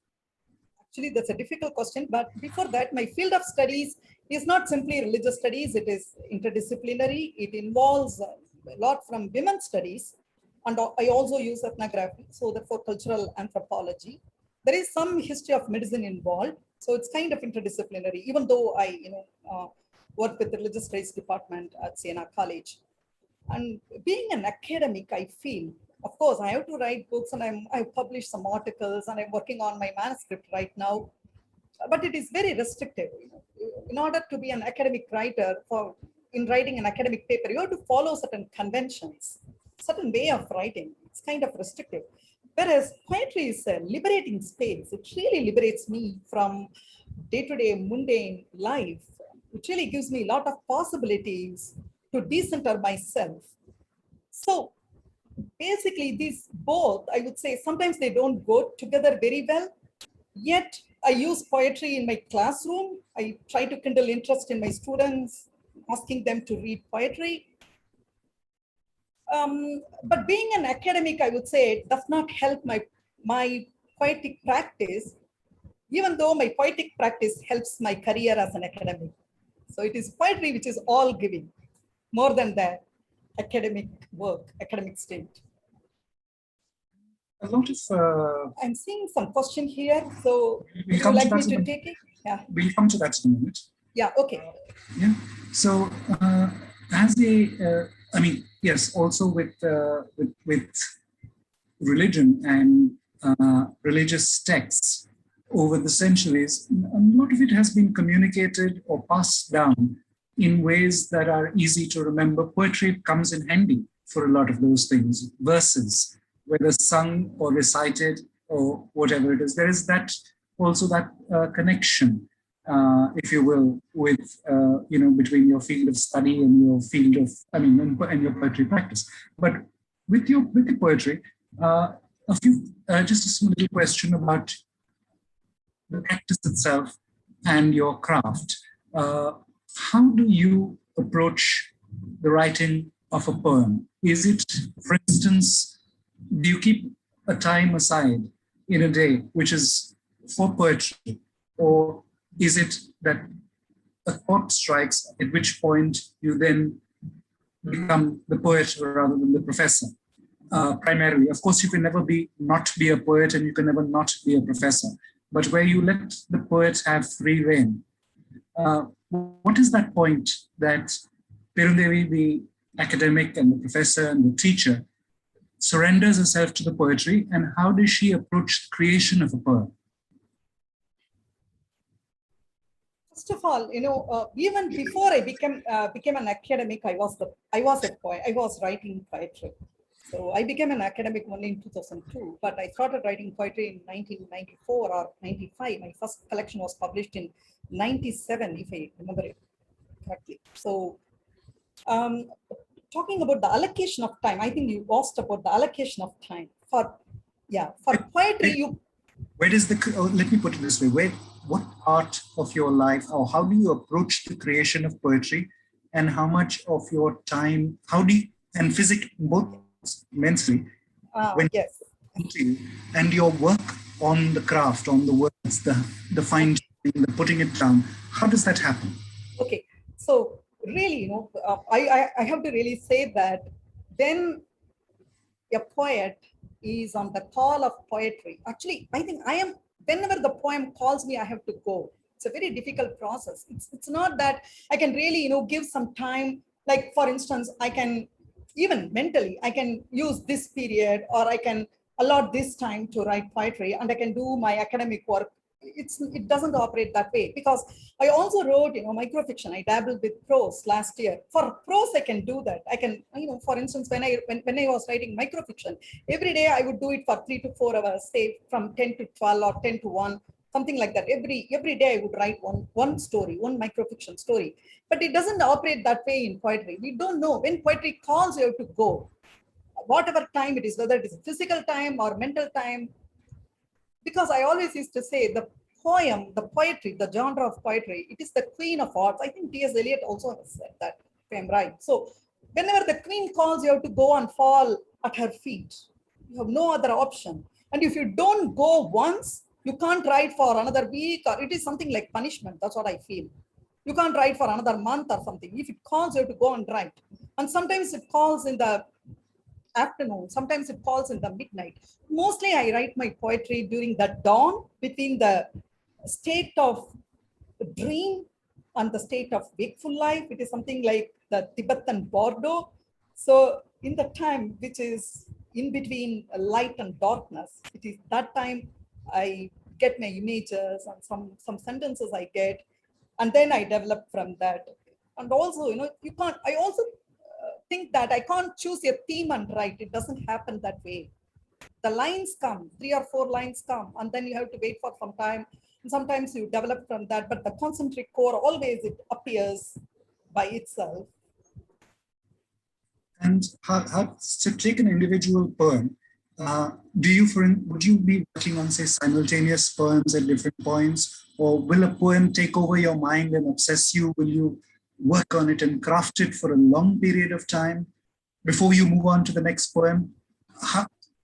Actually, that's a difficult question. But before that, my field of studies is not simply religious studies. It is interdisciplinary. It involves a lot from women's studies. And I also use ethnography, so therefore cultural anthropology. There is some history of medicine involved. So it's kind of interdisciplinary, even though I work with the religious studies department at Siena College. And being an academic, I feel, of course, I have to write books, and I've published some articles, and I'm working on my manuscript right now. But it is very restrictive. In order to be an academic writer, in writing an academic paper, you have to follow certain conventions, certain way of writing. It's kind of restrictive. Whereas poetry is a liberating space. It really liberates me from day-to-day mundane life. It really gives me a lot of possibilities to decenter myself. So basically these both, I would say, sometimes they don't go together very well. Yet I use poetry in my classroom. I try to kindle interest in my students, asking them to read poetry. But being an academic, I would say, it does not help my poetic practice, even though my poetic practice helps my career as an academic. So it is poetry which is all giving, more than the academic work, academic state. A lot of... I'm seeing some question here. So would you like me to take it? Yeah. We'll come to that in a minute. Yeah, okay. Yeah. So as yes, also with religion and religious texts over the centuries, a lot of it has been communicated or passed down in ways that are easy to remember. Poetry comes in handy for a lot of those things. Verses, whether sung or recited or whatever it is, there is that also that connection, if you will, with between your field of study and your field of, and your poetry practice. But with the poetry, just a small little question about the practice itself and your craft. How do you approach the writing of a poem? Is it, for instance, do you keep a time aside in a day which is for poetry? Or is it that a thought strikes, at which point you then become the poet rather than the professor? Primarily, of course, you can never not be a poet, and you can never not be a professor. But where you let the poet have free rein, what is that point that Perundevi, the academic and the professor and the teacher, surrenders herself to the poetry, and how does she approach the creation of a poem? First of all, even before I became an academic, I was a poet. I was writing poetry. So I became an academic only in 2002, but I started writing poetry in 1994 or 95. My first collection was published in 97, if I remember it correctly. So talking about the allocation of time, I think you asked about the allocation of time. For poetry, where does let me put it this way, what part of your life, or how do you approach the creation of poetry, and how much of your time, and physically, both mentally, yes, and your work on the craft, on the words, the fine tuning, the putting it down, how does that happen? Okay, so really, I have to really say that when a poet is on the call of poetry, actually, I think whenever the poem calls me, I have to go. It's a very difficult process. It's not that I can really, give some time. Like, for instance, I can, even mentally, I can use this period, or I can allot this time to write poetry, and I can do my academic work. It doesn't operate that way, because I also wrote, microfiction. I dabbled with prose last year. For prose, I can do that. I can, for instance, when I was writing microfiction, every day I would do it for 3 to 4 hours, say from 10 to 12 or 10 to 1, something like that. Every day I would write one story, one microfiction story. But it doesn't operate that way in poetry. We don't know when poetry calls you to go, whatever time it is, whether it is physical time or mental time. Because I always used to say the poem, the poetry, the genre of poetry, it is the queen of arts. I think T.S. Eliot also has said that, if I'm right. So whenever the queen calls, you have to go and fall at her feet. You have no other option. And if you don't go once, you can't write for another week, or it is something like punishment. That's what I feel. You can't write for another month or something. If it calls, you have to go and write. And sometimes it calls in the afternoon, sometimes it falls in the midnight. Mostly I write my poetry during the dawn, between the state of dream and the state of wakeful life. It is something like the Tibetan Bordeaux. So in the time which is in between light and darkness, it is that time I get my images and some sentences I get, and then I develop from that. And also, you can't, I also think that I can't choose a theme and write. It doesn't happen that way. The lines come, 3 or 4 lines come, and then you have to wait for some time. And sometimes you develop from that, but the concentric core, always it appears by itself. And to take an individual poem, would you be working on, say, simultaneous poems at different points, or will a poem take over your mind and obsess you? Will you work on it and craft it for a long period of time before you move on to the next poem?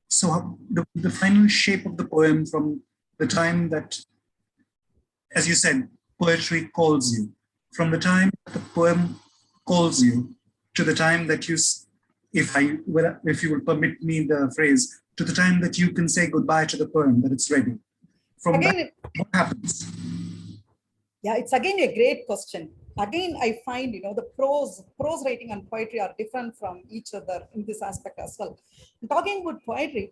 The final shape of the poem, from the time that, as you said, poetry calls you, from the time the poem calls you to the time that you, if you will permit me the phrase, to the time that you can say goodbye to the poem, that it's ready. From again, what happens? Yeah, it's again a great question. Again, I find, the prose writing and poetry are different from each other in this aspect as well. Talking about poetry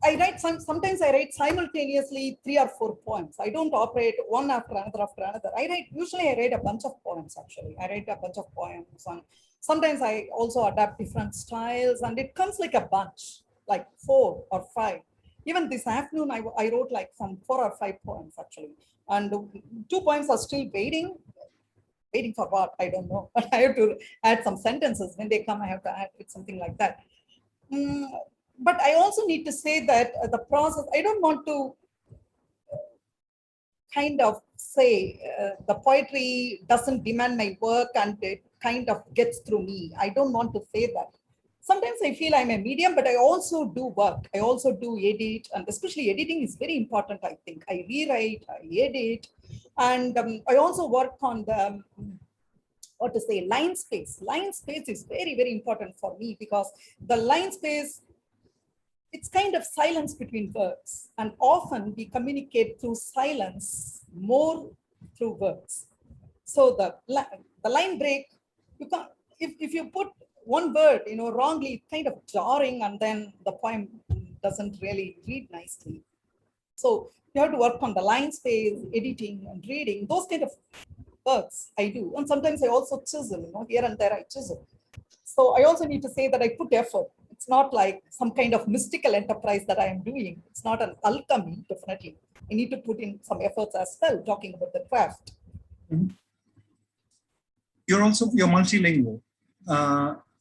sometimes I write simultaneously 3 or 4 poems. I don't operate one after another. Usually I write a bunch of poems actually. I write a bunch of poems, and sometimes I also adapt different styles, and it comes like a bunch, like 4 or 5. Even this afternoon, I wrote like some 4 or 5 poems actually. And 2 poems are still waiting for what? I don't know. But I have to add some sentences. When they come, I have to add it, something like that. Mm, but I also need to say that the process, I don't want to kind of say the poetry doesn't demand my work and it kind of gets through me. I don't want to say that. Sometimes I feel I'm a medium, but I also do work. I also do edit, and especially editing is very important, I think. I rewrite, I edit, and I also work on the what to say, line space. Line space is very, very important for me because the line space, it's kind of silence between words. And often we communicate through silence more through words. So the line break, you can't, if you put one word, wrongly, it's kind of jarring, and then the poem doesn't really read nicely. So you have to work on the line space, editing and reading, those kind of works I do. And sometimes I also chisel, here and there I chisel. So I also need to say that I put effort. It's not like some kind of mystical enterprise that I am doing. It's not an alchemy, definitely. I need to put in some efforts as well, talking about the craft. Mm-hmm. You're multilingual,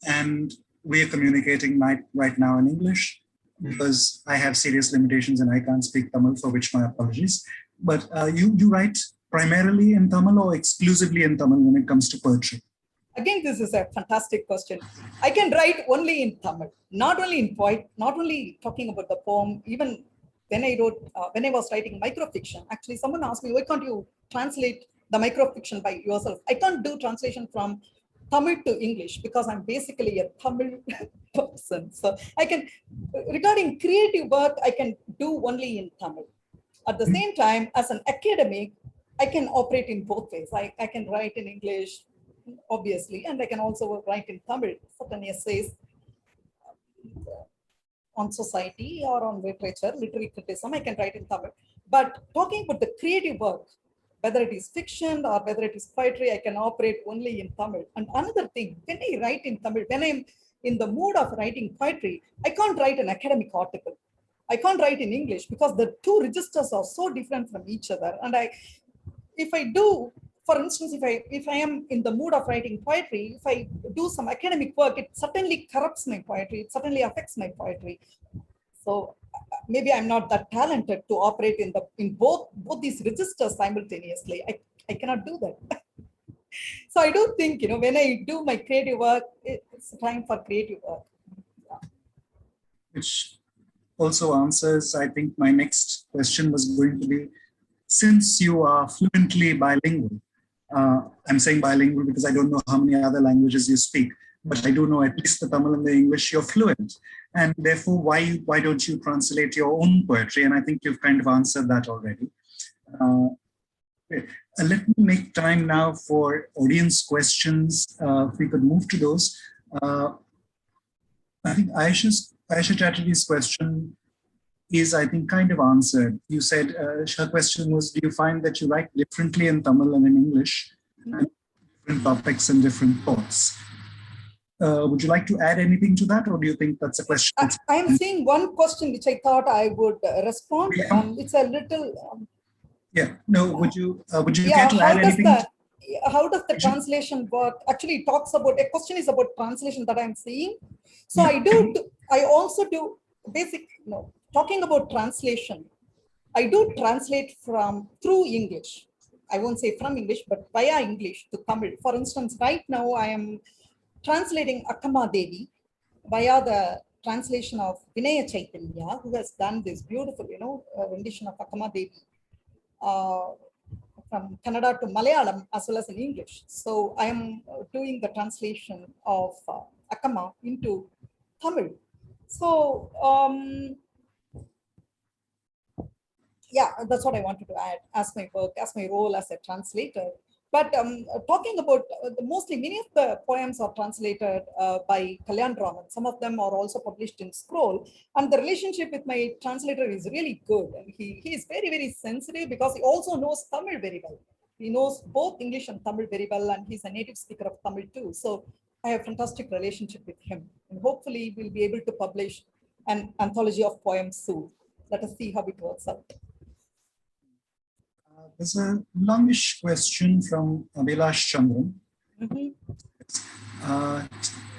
and we are communicating right now in English because I have serious limitations and I can't speak Tamil, for which my apologies. But you write primarily in Tamil or exclusively in Tamil when it comes to poetry? Again, this is a fantastic question. I can write only in Tamil, not only in poetry, not only talking about the poem. Even when I was writing microfiction, actually someone asked me, why can't you translate the microfiction by yourself? I can't do translation from Tamil to English because I'm basically a Tamil person. So regarding creative work, I can do only in Tamil. At the same time, as an academic, I can operate in both ways. I can write in English, obviously, and I can also write in Tamil, certain essays on society or on literature, literary criticism, I can write in Tamil. But talking about the creative work, whether it is fiction or whether it is poetry, I can operate only in Tamil. And another thing, when I write in Tamil, when I'm in the mood of writing poetry, I can't write an academic article. I can't write in English because the two registers are so different from each other. And if I do, for instance, if I am in the mood of writing poetry, if I do some academic work, it certainly corrupts my poetry. It certainly affects my poetry. So maybe I'm not that talented to operate in both these registers simultaneously. I cannot do that. So I do think, when I do my creative work, it's time for creative work. Yeah. Which also answers, I think my next question was going to be, since you are fluently bilingual, I'm saying bilingual because I don't know how many other languages you speak, but I do know at least the Tamil and the English, you're fluent. And therefore, why don't you translate your own poetry? And I think you've kind of answered that already. Let me make time now for audience questions. If we could move to those. I think Aisha Chatterjee's question is, I think, kind of answered. You said her question was, do you find that you write differently in Tamil and in English, and different topics and different thoughts? Would you like to add anything to that, or do you think that's a question? I'm seeing one question which I thought I would respond. It's a little. Yeah. No. Would you care to add anything? How does the translation work? Actually, it talks about, a question is about translation that I'm seeing. So yeah. I also do basic. Talking about translation, I do translate through English. I won't say from English, but via English to Tamil. For instance, right now I am translating Akkama Devi via the translation of Vinaya Chaitanya, who has done this beautiful, rendition of Akkama Devi from Kannada to Malayalam as well as in English. So I am doing the translation of Akkama into Tamil. So yeah, that's what I wanted to add as my work, as my role as a translator. But talking about mostly many of the poems are translated by Kalyan Raman. Some of them are also published in Scroll. And the relationship with my translator is really good. And he is very, very sensitive because he also knows Tamil very well. He knows both English and Tamil very well. And he's a native speaker of Tamil too. So I have a fantastic relationship with him. And hopefully we'll be able to publish an anthology of poems soon. Let us see how it works out. There's a longish question from Abhilash Chandran.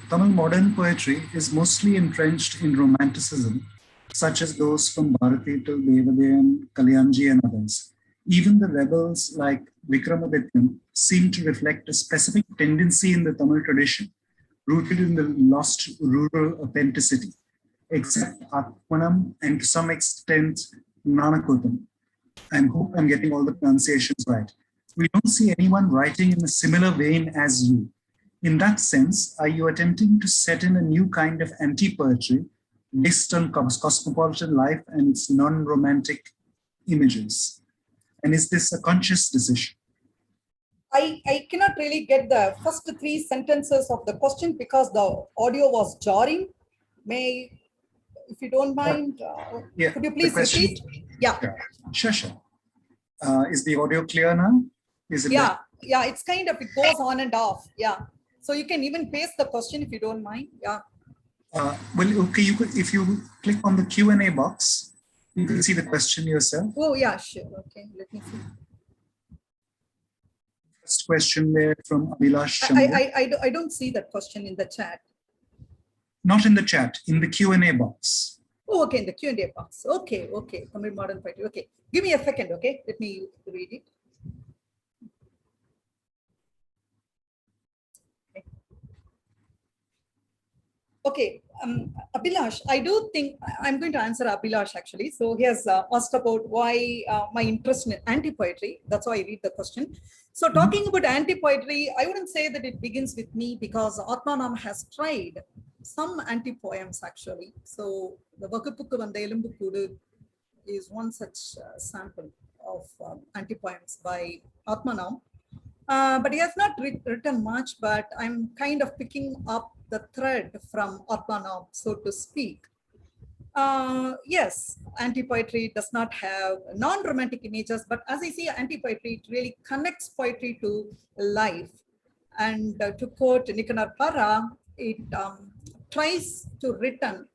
Tamil modern poetry is mostly entrenched in romanticism, such as those from Bharati till Devadayan, Kalyanji and others. Even the rebels like Vikramadityan seem to reflect a specific tendency in the Tamil tradition, rooted in the lost rural authenticity, except Atmanam and to some extent Nanakutam. I hope I'm getting all the pronunciations right. We don't see anyone writing in a similar vein as you. In that sense, are you attempting to set in a new kind of anti-poetry based on cosmopolitan life and its non-romantic images? And is this a conscious decision? I cannot really get the first three sentences of the question because the audio was jarring. If you don't mind, could you please repeat? Yeah. Sure. Is the audio clear now? Is it? Yeah, it's kind of, it goes on and off. Yeah. So you can even paste the question if you don't mind. Yeah. Well, okay, you could, if you click on the Q&A box, you can see the question yourself. Oh, yeah, sure. Okay, let me see. First question there from Abhilash Chandra. I don't see that question in the chat. Not in the chat, in the Q&A box. Oh, okay, in the Q&A box. Okay. Tamil modern poetry. Okay, give me a second. Okay, let me read it. Okay, Abhilash, I do think I'm going to answer Abhilash actually. So he has asked about why my interest in anti-poetry. That's why I read the question. So talking about anti-poetry, I wouldn't say that it begins with me because Atmanam has tried some anti-poems actually. So the Vakupukku Vanda Elumbukudu is one such sample of anti-poems by Atmanam. But he has not written much, but I'm kind of picking up the thread from Atmanam, so to speak. Yes, anti-poetry does not have non-romantic images, but as I see anti-poetry, it really connects poetry to life. And to quote Nikanar Para, it tries to return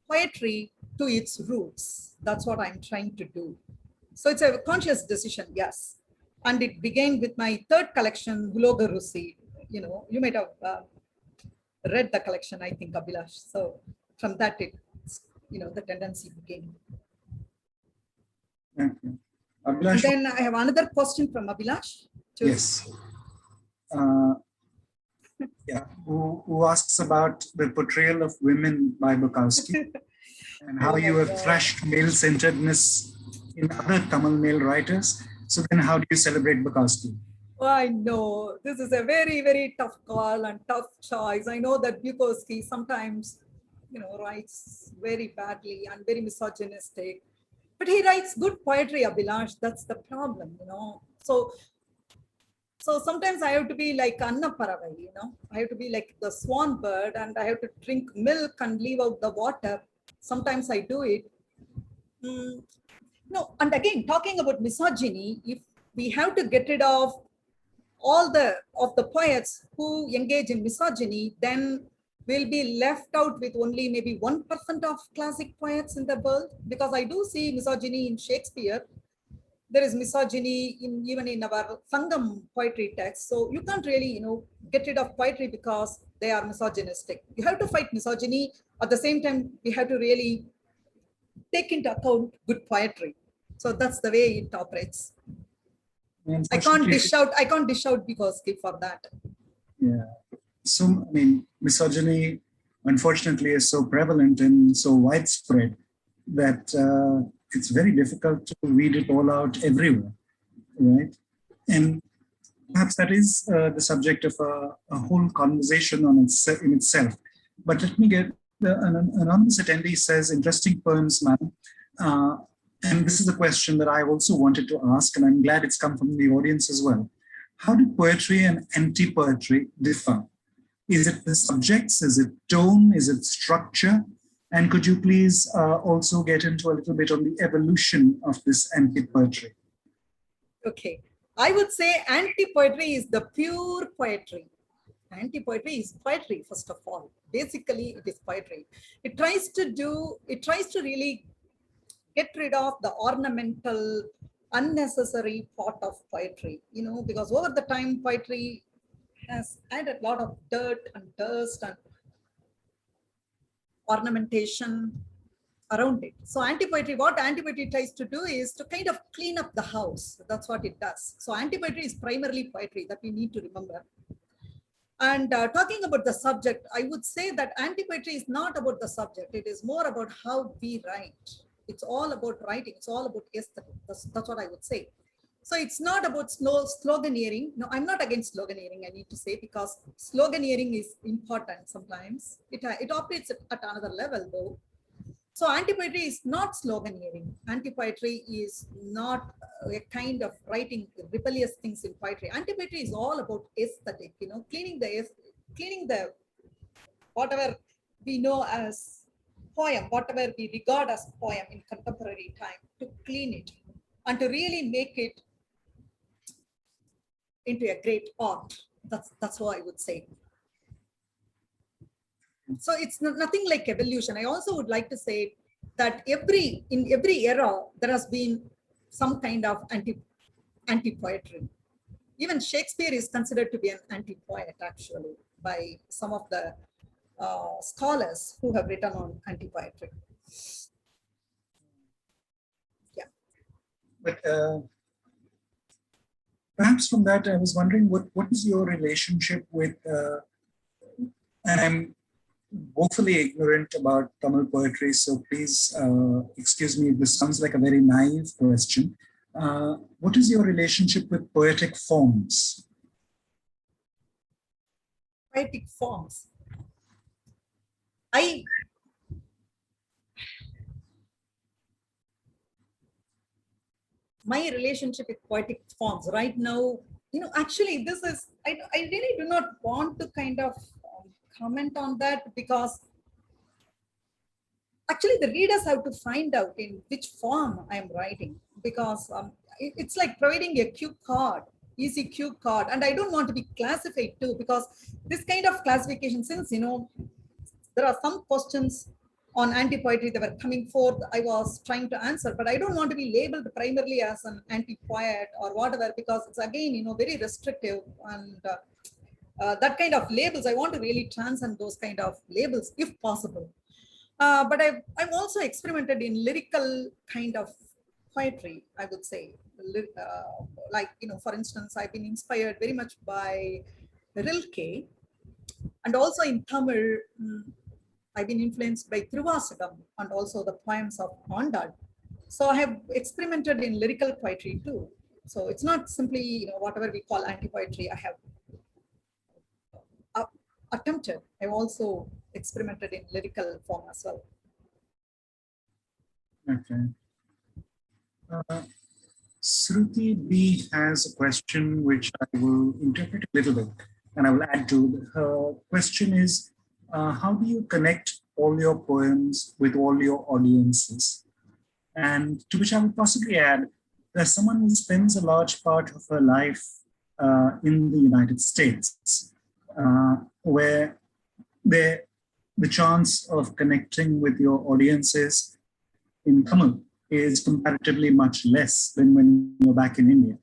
poetry to its roots. That's what I'm trying to do. So it's a conscious decision, yes. And it began with my third collection, Guloga Rusi. You know, you might have read the collection, I think, Abhilash. So from that, the tendency began. Thank you. Abhilash, and then I have another question from Abhilash. Yes. Who asks about the portrayal of women by Bukowski and how you have thrashed male-centeredness in other Tamil male writers. So then how do you celebrate Bukowski? Oh, I know this is a very, very tough call and tough choice. I know that Bukowski sometimes, writes very badly and very misogynistic, but he writes good poetry, Abhilash. That's the problem, So sometimes I have to be like Anna Paravai, I have to be like the swan bird and I have to drink milk and leave out the water. Sometimes I do it. No, and again, talking about misogyny, if we have to get rid of all the poets who engage in misogyny, then we'll be left out with only maybe 1% of classic poets in the world. Because I do see misogyny in Shakespeare. There is misogyny even in our Sangam poetry text. So you can't really, get rid of poetry because they are misogynistic. You have to fight misogyny. At the same time, we have to really take into account good poetry. So that's the way it operates. I can't dish out Bukowski for that. Yeah. So, misogyny, unfortunately, is so prevalent and so widespread that it's very difficult to read it all out everywhere, right? And perhaps that is the subject of a whole conversation in itself. But let me get an anonymous attendee says, interesting poems, madam. And this is a question that I also wanted to ask, and I'm glad it's come from the audience as well. how do poetry and anti-poetry differ? Is it the subjects? Is it tone? Is it structure? And could you please also get into a little bit on the evolution of this anti-poetry? Okay. I would say anti-poetry is the pure poetry. Anti-poetry is poetry, first of all. Basically, it is poetry. It tries to really get rid of the ornamental, unnecessary part of poetry, because over the time, poetry has added a lot of dirt and dust and ornamentation around it. So what anti-poetry tries to do is to kind of clean up the house. That's what it does. So anti-poetry is primarily poetry, that we need to remember. And talking about the subject, I would say that anti-poetry is not about the subject. It is more about how we write. It's all about writing. It's all about aesthetic. That's what I would say. So it's not about sloganeering. No, I'm not against sloganeering, I need to say, because sloganeering is important sometimes. It operates at another level though. So anti-poetry is not sloganeering. Anti-poetry is not a kind of writing rebellious things in poetry. Anti-poetry is all about aesthetic, cleaning the whatever we know as poem, whatever we regard as poem in contemporary time, to clean it and to really make it into a great art. That's what I would say. So it's nothing like evolution. I also would like to say that in every era, there has been some kind of anti-poetry. Even Shakespeare is considered to be an anti-poet, actually, by some of the scholars who have written on anti-poetry. Yeah. But perhaps from that, I was wondering, what is your relationship with, and I'm woefully ignorant about Tamil poetry, so please excuse me if this sounds like a very naive question. What is your relationship with poetic forms? Poetic forms. My relationship with poetic forms right now, actually this is, I really do not want to kind of comment on that, because actually the readers have to find out in which form I am writing, because it's like providing a cue card, easy cue card, and I don't want to be classified too, because this kind of classification, since there are some questions on anti-poetry that were coming forth, I was trying to answer, but I don't want to be labeled primarily as an anti-poet or whatever, because it's again, very restrictive, and that kind of labels, I want to really transcend those kind of labels if possible. But I've also experimented in lyrical kind of poetry, I would say. Like, for instance, I've been inspired very much by Rilke, and also in Tamil, I've been influenced by Thiruvasagam and also the poems of Andal. So I have experimented in lyrical poetry too. So it's not simply, whatever we call anti-poetry. I have attempted. I've also experimented in lyrical form as well. Okay. Shruti B has a question which I will interpret a little bit and I will add to. Her question is, how do you connect all your poems with all your audiences? And to which I would possibly add, as someone who spends a large part of her life in the United States, where the chance of connecting with your audiences in Tamil is comparatively much less than when you're back in India.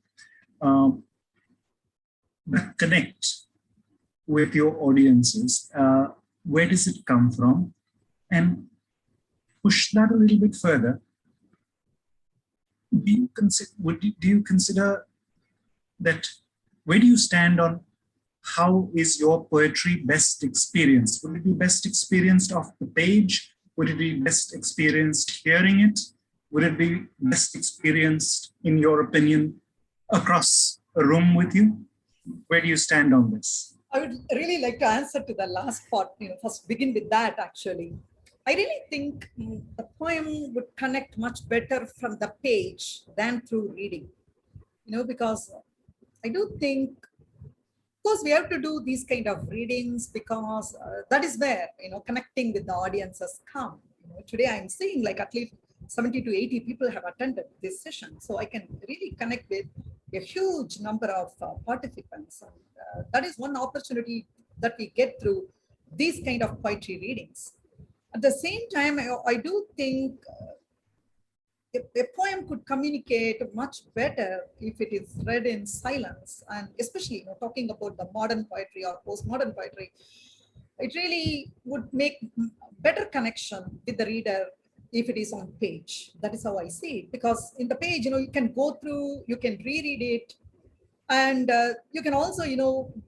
But connect with your audiences, where does it come from? And push that a little bit further. Do you consider that, where do you stand on how is your poetry best experienced? Would it be best experienced off the page? Would it be best experienced hearing it? Would it be best experienced, in your opinion, across a room with you? Where do you stand on this? I would really like to answer to the last part, first begin with that actually. I really think the poem would connect much better from the page than through reading, because I do think, of course, we have to do these kind of readings because that is where, connecting with the audiences come. Today I'm seeing like at least 70 to 80 people have attended this session. So I can really connect with a huge number of participants. And that is one opportunity that we get through these kind of poetry readings. At the same time, I do think a poem could communicate much better if it is read in silence, and especially talking about the modern poetry or postmodern poetry, it really would make better connection with the reader if it is on page. That is how I see it, because in the page, you can go through, you can reread it, and you can also,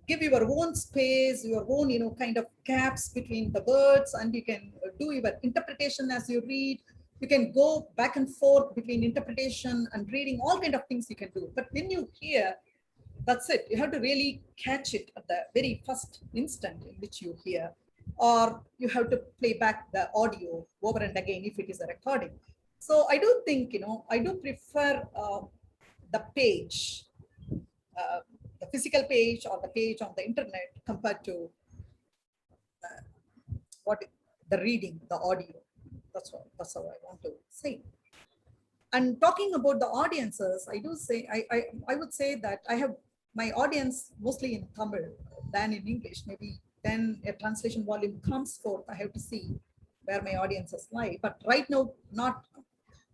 give your own space, your own, kind of gaps between the words, and you can do your interpretation as you read. You can go back and forth between interpretation and reading, all kind of things you can do. But when you hear, that's it. You have to really catch it at the very first instant in which you hear, or you have to play back the audio over and again if it is a recording. So I do think, I do prefer the page, the physical page or the page on the internet compared to the reading, the audio. That's how I want to say. And talking about the audiences, I do say, I would say that I have my audience mostly in Tamil than in English. Maybe then a translation volume comes forth, I have to see where my audiences lie. But right now,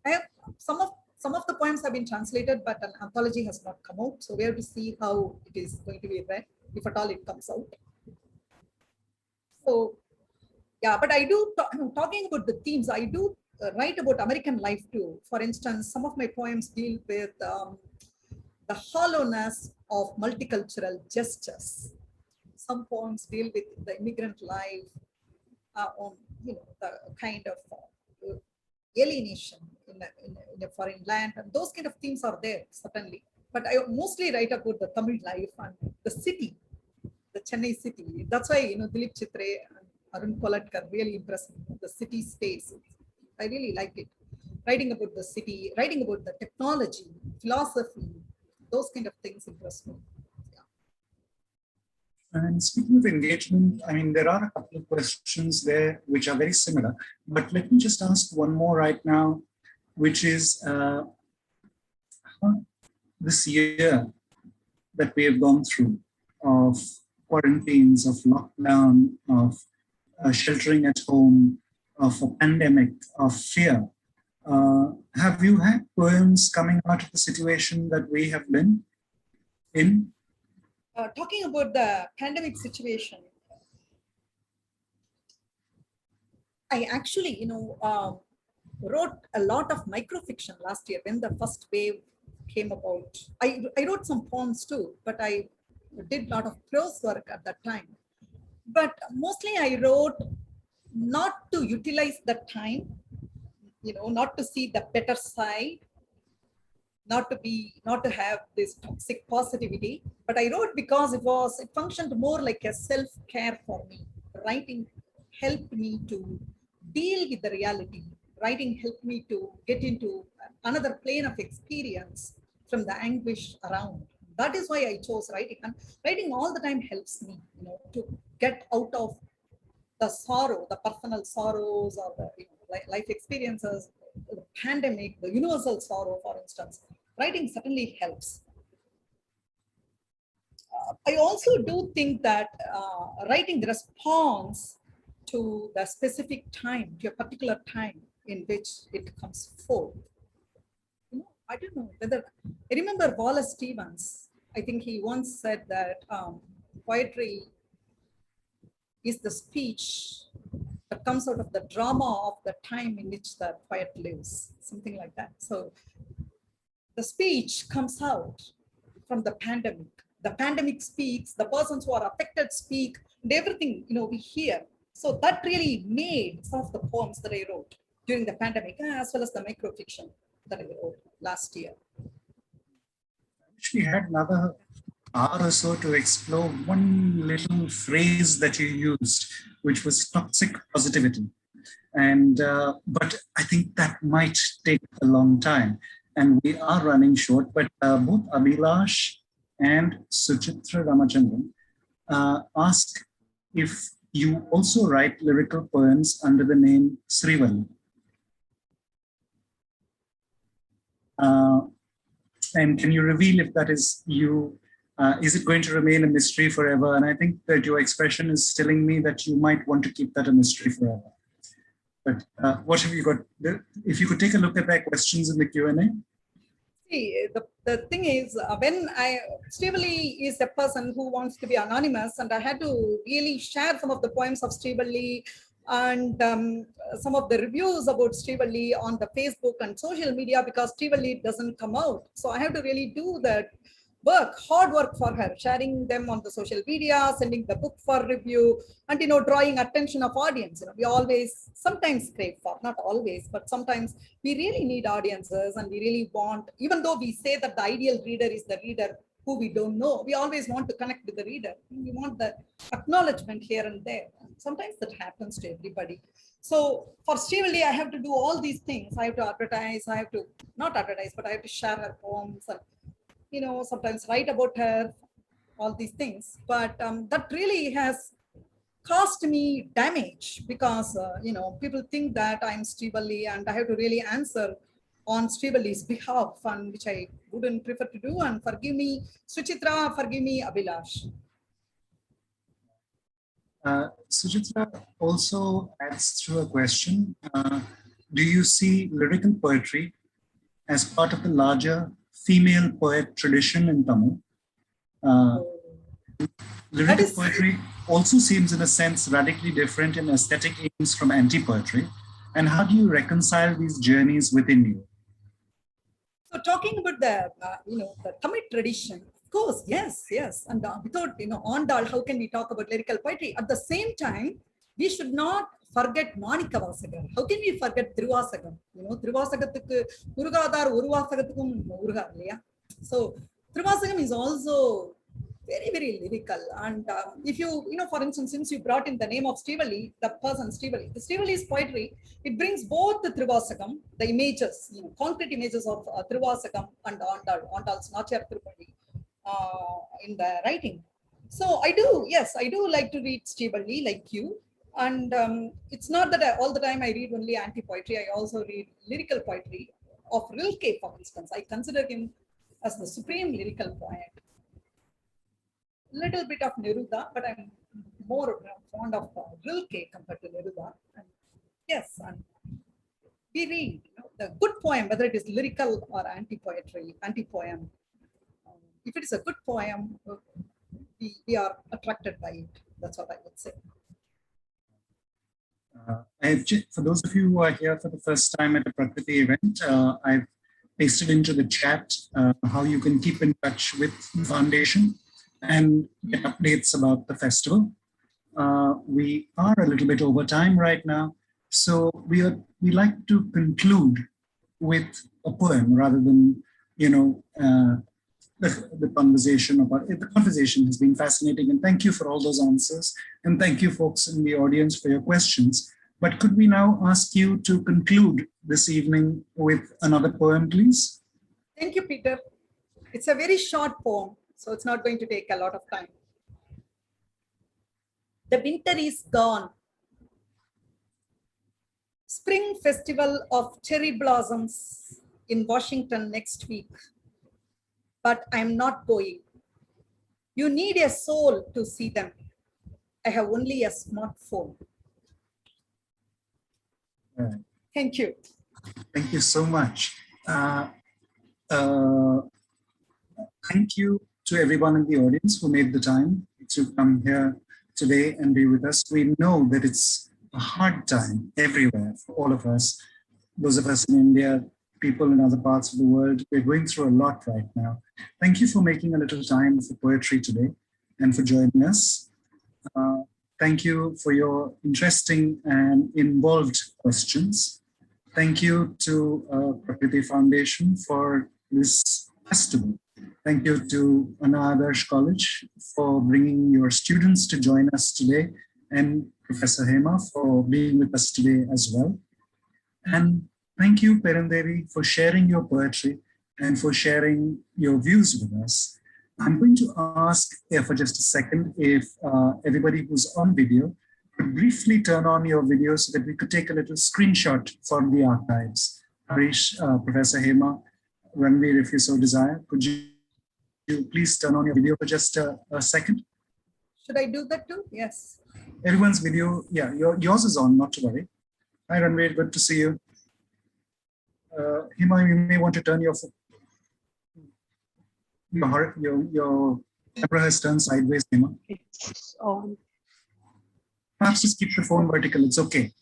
I have some of the poems have been translated, but an anthology has not come out. So we have to see how it is going to be read, if at all it comes out. So yeah, but I do, talking about the themes, I do write about American life too. For instance, some of my poems deal with the hollowness of multicultural gestures. Some poems deal with the immigrant life, on the kind of alienation in a foreign land, and those kind of themes are there certainly. But I mostly write about the Tamil life and the city, the Chennai city. That's why Dilip Chitre and Arun Kolatkar really impressed me. The city space, I really like it. Writing about the city, writing about the technology, philosophy, those kind of things interest me. And speaking of engagement, I mean, there are a couple of questions there which are very similar, but let me just ask one more right now, which is this year that we have gone through of quarantines, of lockdown, of sheltering at home, of a pandemic, of fear. Have you had poems coming out of the situation that we have been in? Talking about the pandemic situation, I actually, wrote a lot of microfiction last year when the first wave came about. I wrote some poems too, but I did a lot of prose work at that time. But mostly I wrote not to utilize the time, not to see the better side, not to have this toxic positivity, but I wrote because it functioned more like a self-care for me. Writing helped me to deal with the reality. Writing helped me to get into another plane of experience from the anguish around. That is why I chose writing. And writing all the time helps me, to get out of the sorrow, the personal sorrows or the life experiences, the pandemic, the universal sorrow, for instance. Writing certainly helps. I also do think that writing responds to the specific time, to a particular time in which it comes forth. I don't know whether, I remember Wallace Stevens, I think he once said that poetry is the speech that comes out of the drama of the time in which the poet lives, something like that. So the speech comes out from the pandemic. The pandemic speaks, the persons who are affected speak, and everything, we hear. So that really made some of the poems that I wrote during the pandemic, as well as the microfiction that I wrote last year. I actually had another hour or so to explore one little phrase that you used, which was toxic positivity. And but I think that might take a long time, and we are running short. But both Abhilash and Suchitra Ramachandran ask if you also write lyrical poems under the name Srivalli. And can you reveal if that is you? Is it going to remain a mystery forever? And I think that your expression is telling me that you might want to keep that a mystery forever. But what have you got? If you could take a look at their questions in the Q&A. See, the thing is, Srivalli is a person who wants to be anonymous, and I had to really share some of the poems of Srivalli and some of the reviews about Srivalli on the Facebook and social media, because Srivalli doesn't come out. So I have to really do that hard work for her, sharing them on the social media, sending the book for review, and drawing attention of audience. We always sometimes crave for, not always, but sometimes we really need audiences, and we really want, even though we say that the ideal reader is the reader who we don't know, we always want to connect with the reader. We want the acknowledgement here and there. Sometimes that happens to everybody. So for Srivalli, I have to do all these things. I have to advertise, I have to not advertise, but I have to share her poems and sometimes write about her, all these things. But that really has caused me damage, because, people think that I'm Srivalli and I have to really answer on Srivalli's behalf, and which I wouldn't prefer to do. And forgive me, Suchitra, forgive me, Abhilash. Suchitra also adds through a question, do you see lyrical poetry as part of the larger female poet tradition in Tamil? Lyrical poetry also seems in a sense radically different in aesthetic aims from anti-poetry. And how do you reconcile these journeys within you? So talking about the, the Tamil tradition, of course, yes. And without, Andal, how can we talk about lyrical poetry? At the same time, we should not forget Manika Vasagar. How can we forget Trivasagam? Trivasagathukku Murugadar Uruvasagathukkum Muruga, yeah. So Trivasagam is also very, very lyrical. And if you, for instance, since you brought in the name of Srivalli, the person Srivalli, the Srivali's poetry, it brings both the Trivasagam, the images, concrete images of Trivasagam and Andal's Nachar Tirupadi in the writing. So I do like to read Srivalli like you. And it's not that all the time I read only anti-poetry. I also read lyrical poetry of Rilke, for instance. I consider him as the supreme lyrical poet. Little bit of Neruda, but I'm more fond of Rilke compared to Neruda. And yes, and we read the good poem, whether it is lyrical or anti-poetry, anti-poem. If it is a good poem, we are attracted by it. That's what I would say. For those of you who are here for the first time at a Prakriti event, I've pasted into the chat how you can keep in touch with the foundation and get updates about the festival. We are a little bit over time right now, so we like to conclude with a poem rather than the conversation about it. The conversation has been fascinating, and thank you for all those answers, and thank you folks in the audience for your questions. But could we now ask you to conclude this evening with another poem, please? Thank you, Peter. It's a very short poem, so it's not going to take a lot of time. The winter is gone. Spring festival of cherry blossoms in Washington next week. But I'm not going. You need a soul to see them. I have only a smartphone. Thank you. Thank you so much. Thank you to everyone in the audience who made the time to come here today and be with us. We know that it's a hard time everywhere for all of us. Those of us in India, people in other parts of the world, we're going through a lot right now. Thank you for making a little time for poetry today and for joining us. Thank you for your interesting and involved questions. Thank you to Prakriti Foundation for this festival. Thank you to Anna Adarsh College for bringing your students to join us today, and Professor Hema for being with us today as well. And thank you, Perundevi, for sharing your poetry and for sharing your views with us. I'm going to ask for just a second if everybody who's on video could briefly turn on your video so that we could take a little screenshot from the archives. Harish, Professor Hema, Ranveer, if you so desire, could you please turn on your video for just a second? Should I do that too? Yes. Everyone's video, yeah, yours is on, not to worry. Hi, Ranveer, good to see you. Hema, you may want to turn your camera has turned sideways, Hema. It's on. Perhaps just keep the phone vertical, it's okay.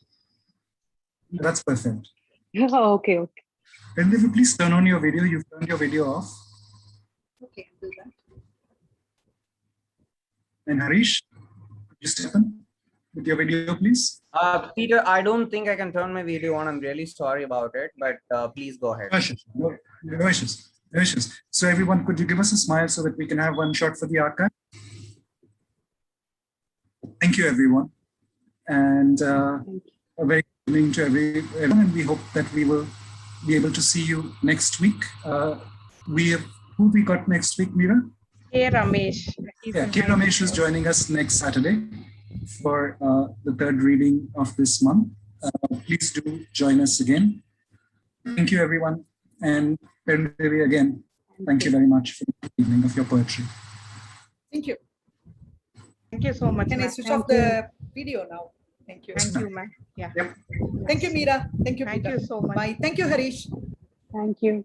That's perfect. Okay, okay. Perundevi, please turn on your video. You've turned your video off. Okay, I'll do that. And Harish, could you step in with your video, please? Peter, I don't think I can turn my video on. I'm really sorry about it, but please go ahead. No issues. So everyone, could you give us a smile so that we can have one shot for the archive? Thank you, everyone. And a very good evening to everyone. And we hope that we will be able to see you next week. Who we got next week, Meera? Hey, Ramesh. Yeah, K. Ramesh is joining us next Saturday for the third reading of this month. Please do join us again. Thank you, everyone. And Perundevi, again, thank you very much for the evening of your poetry. Thank you. Thank you so much. Can I ma'am. switch off the video now? Thank you. Thank you, ma'am. Yeah. Yep. Thank you, Meera. Thank you, Thank Peter. you so much. Bye. Thank you, Harish. Thank you.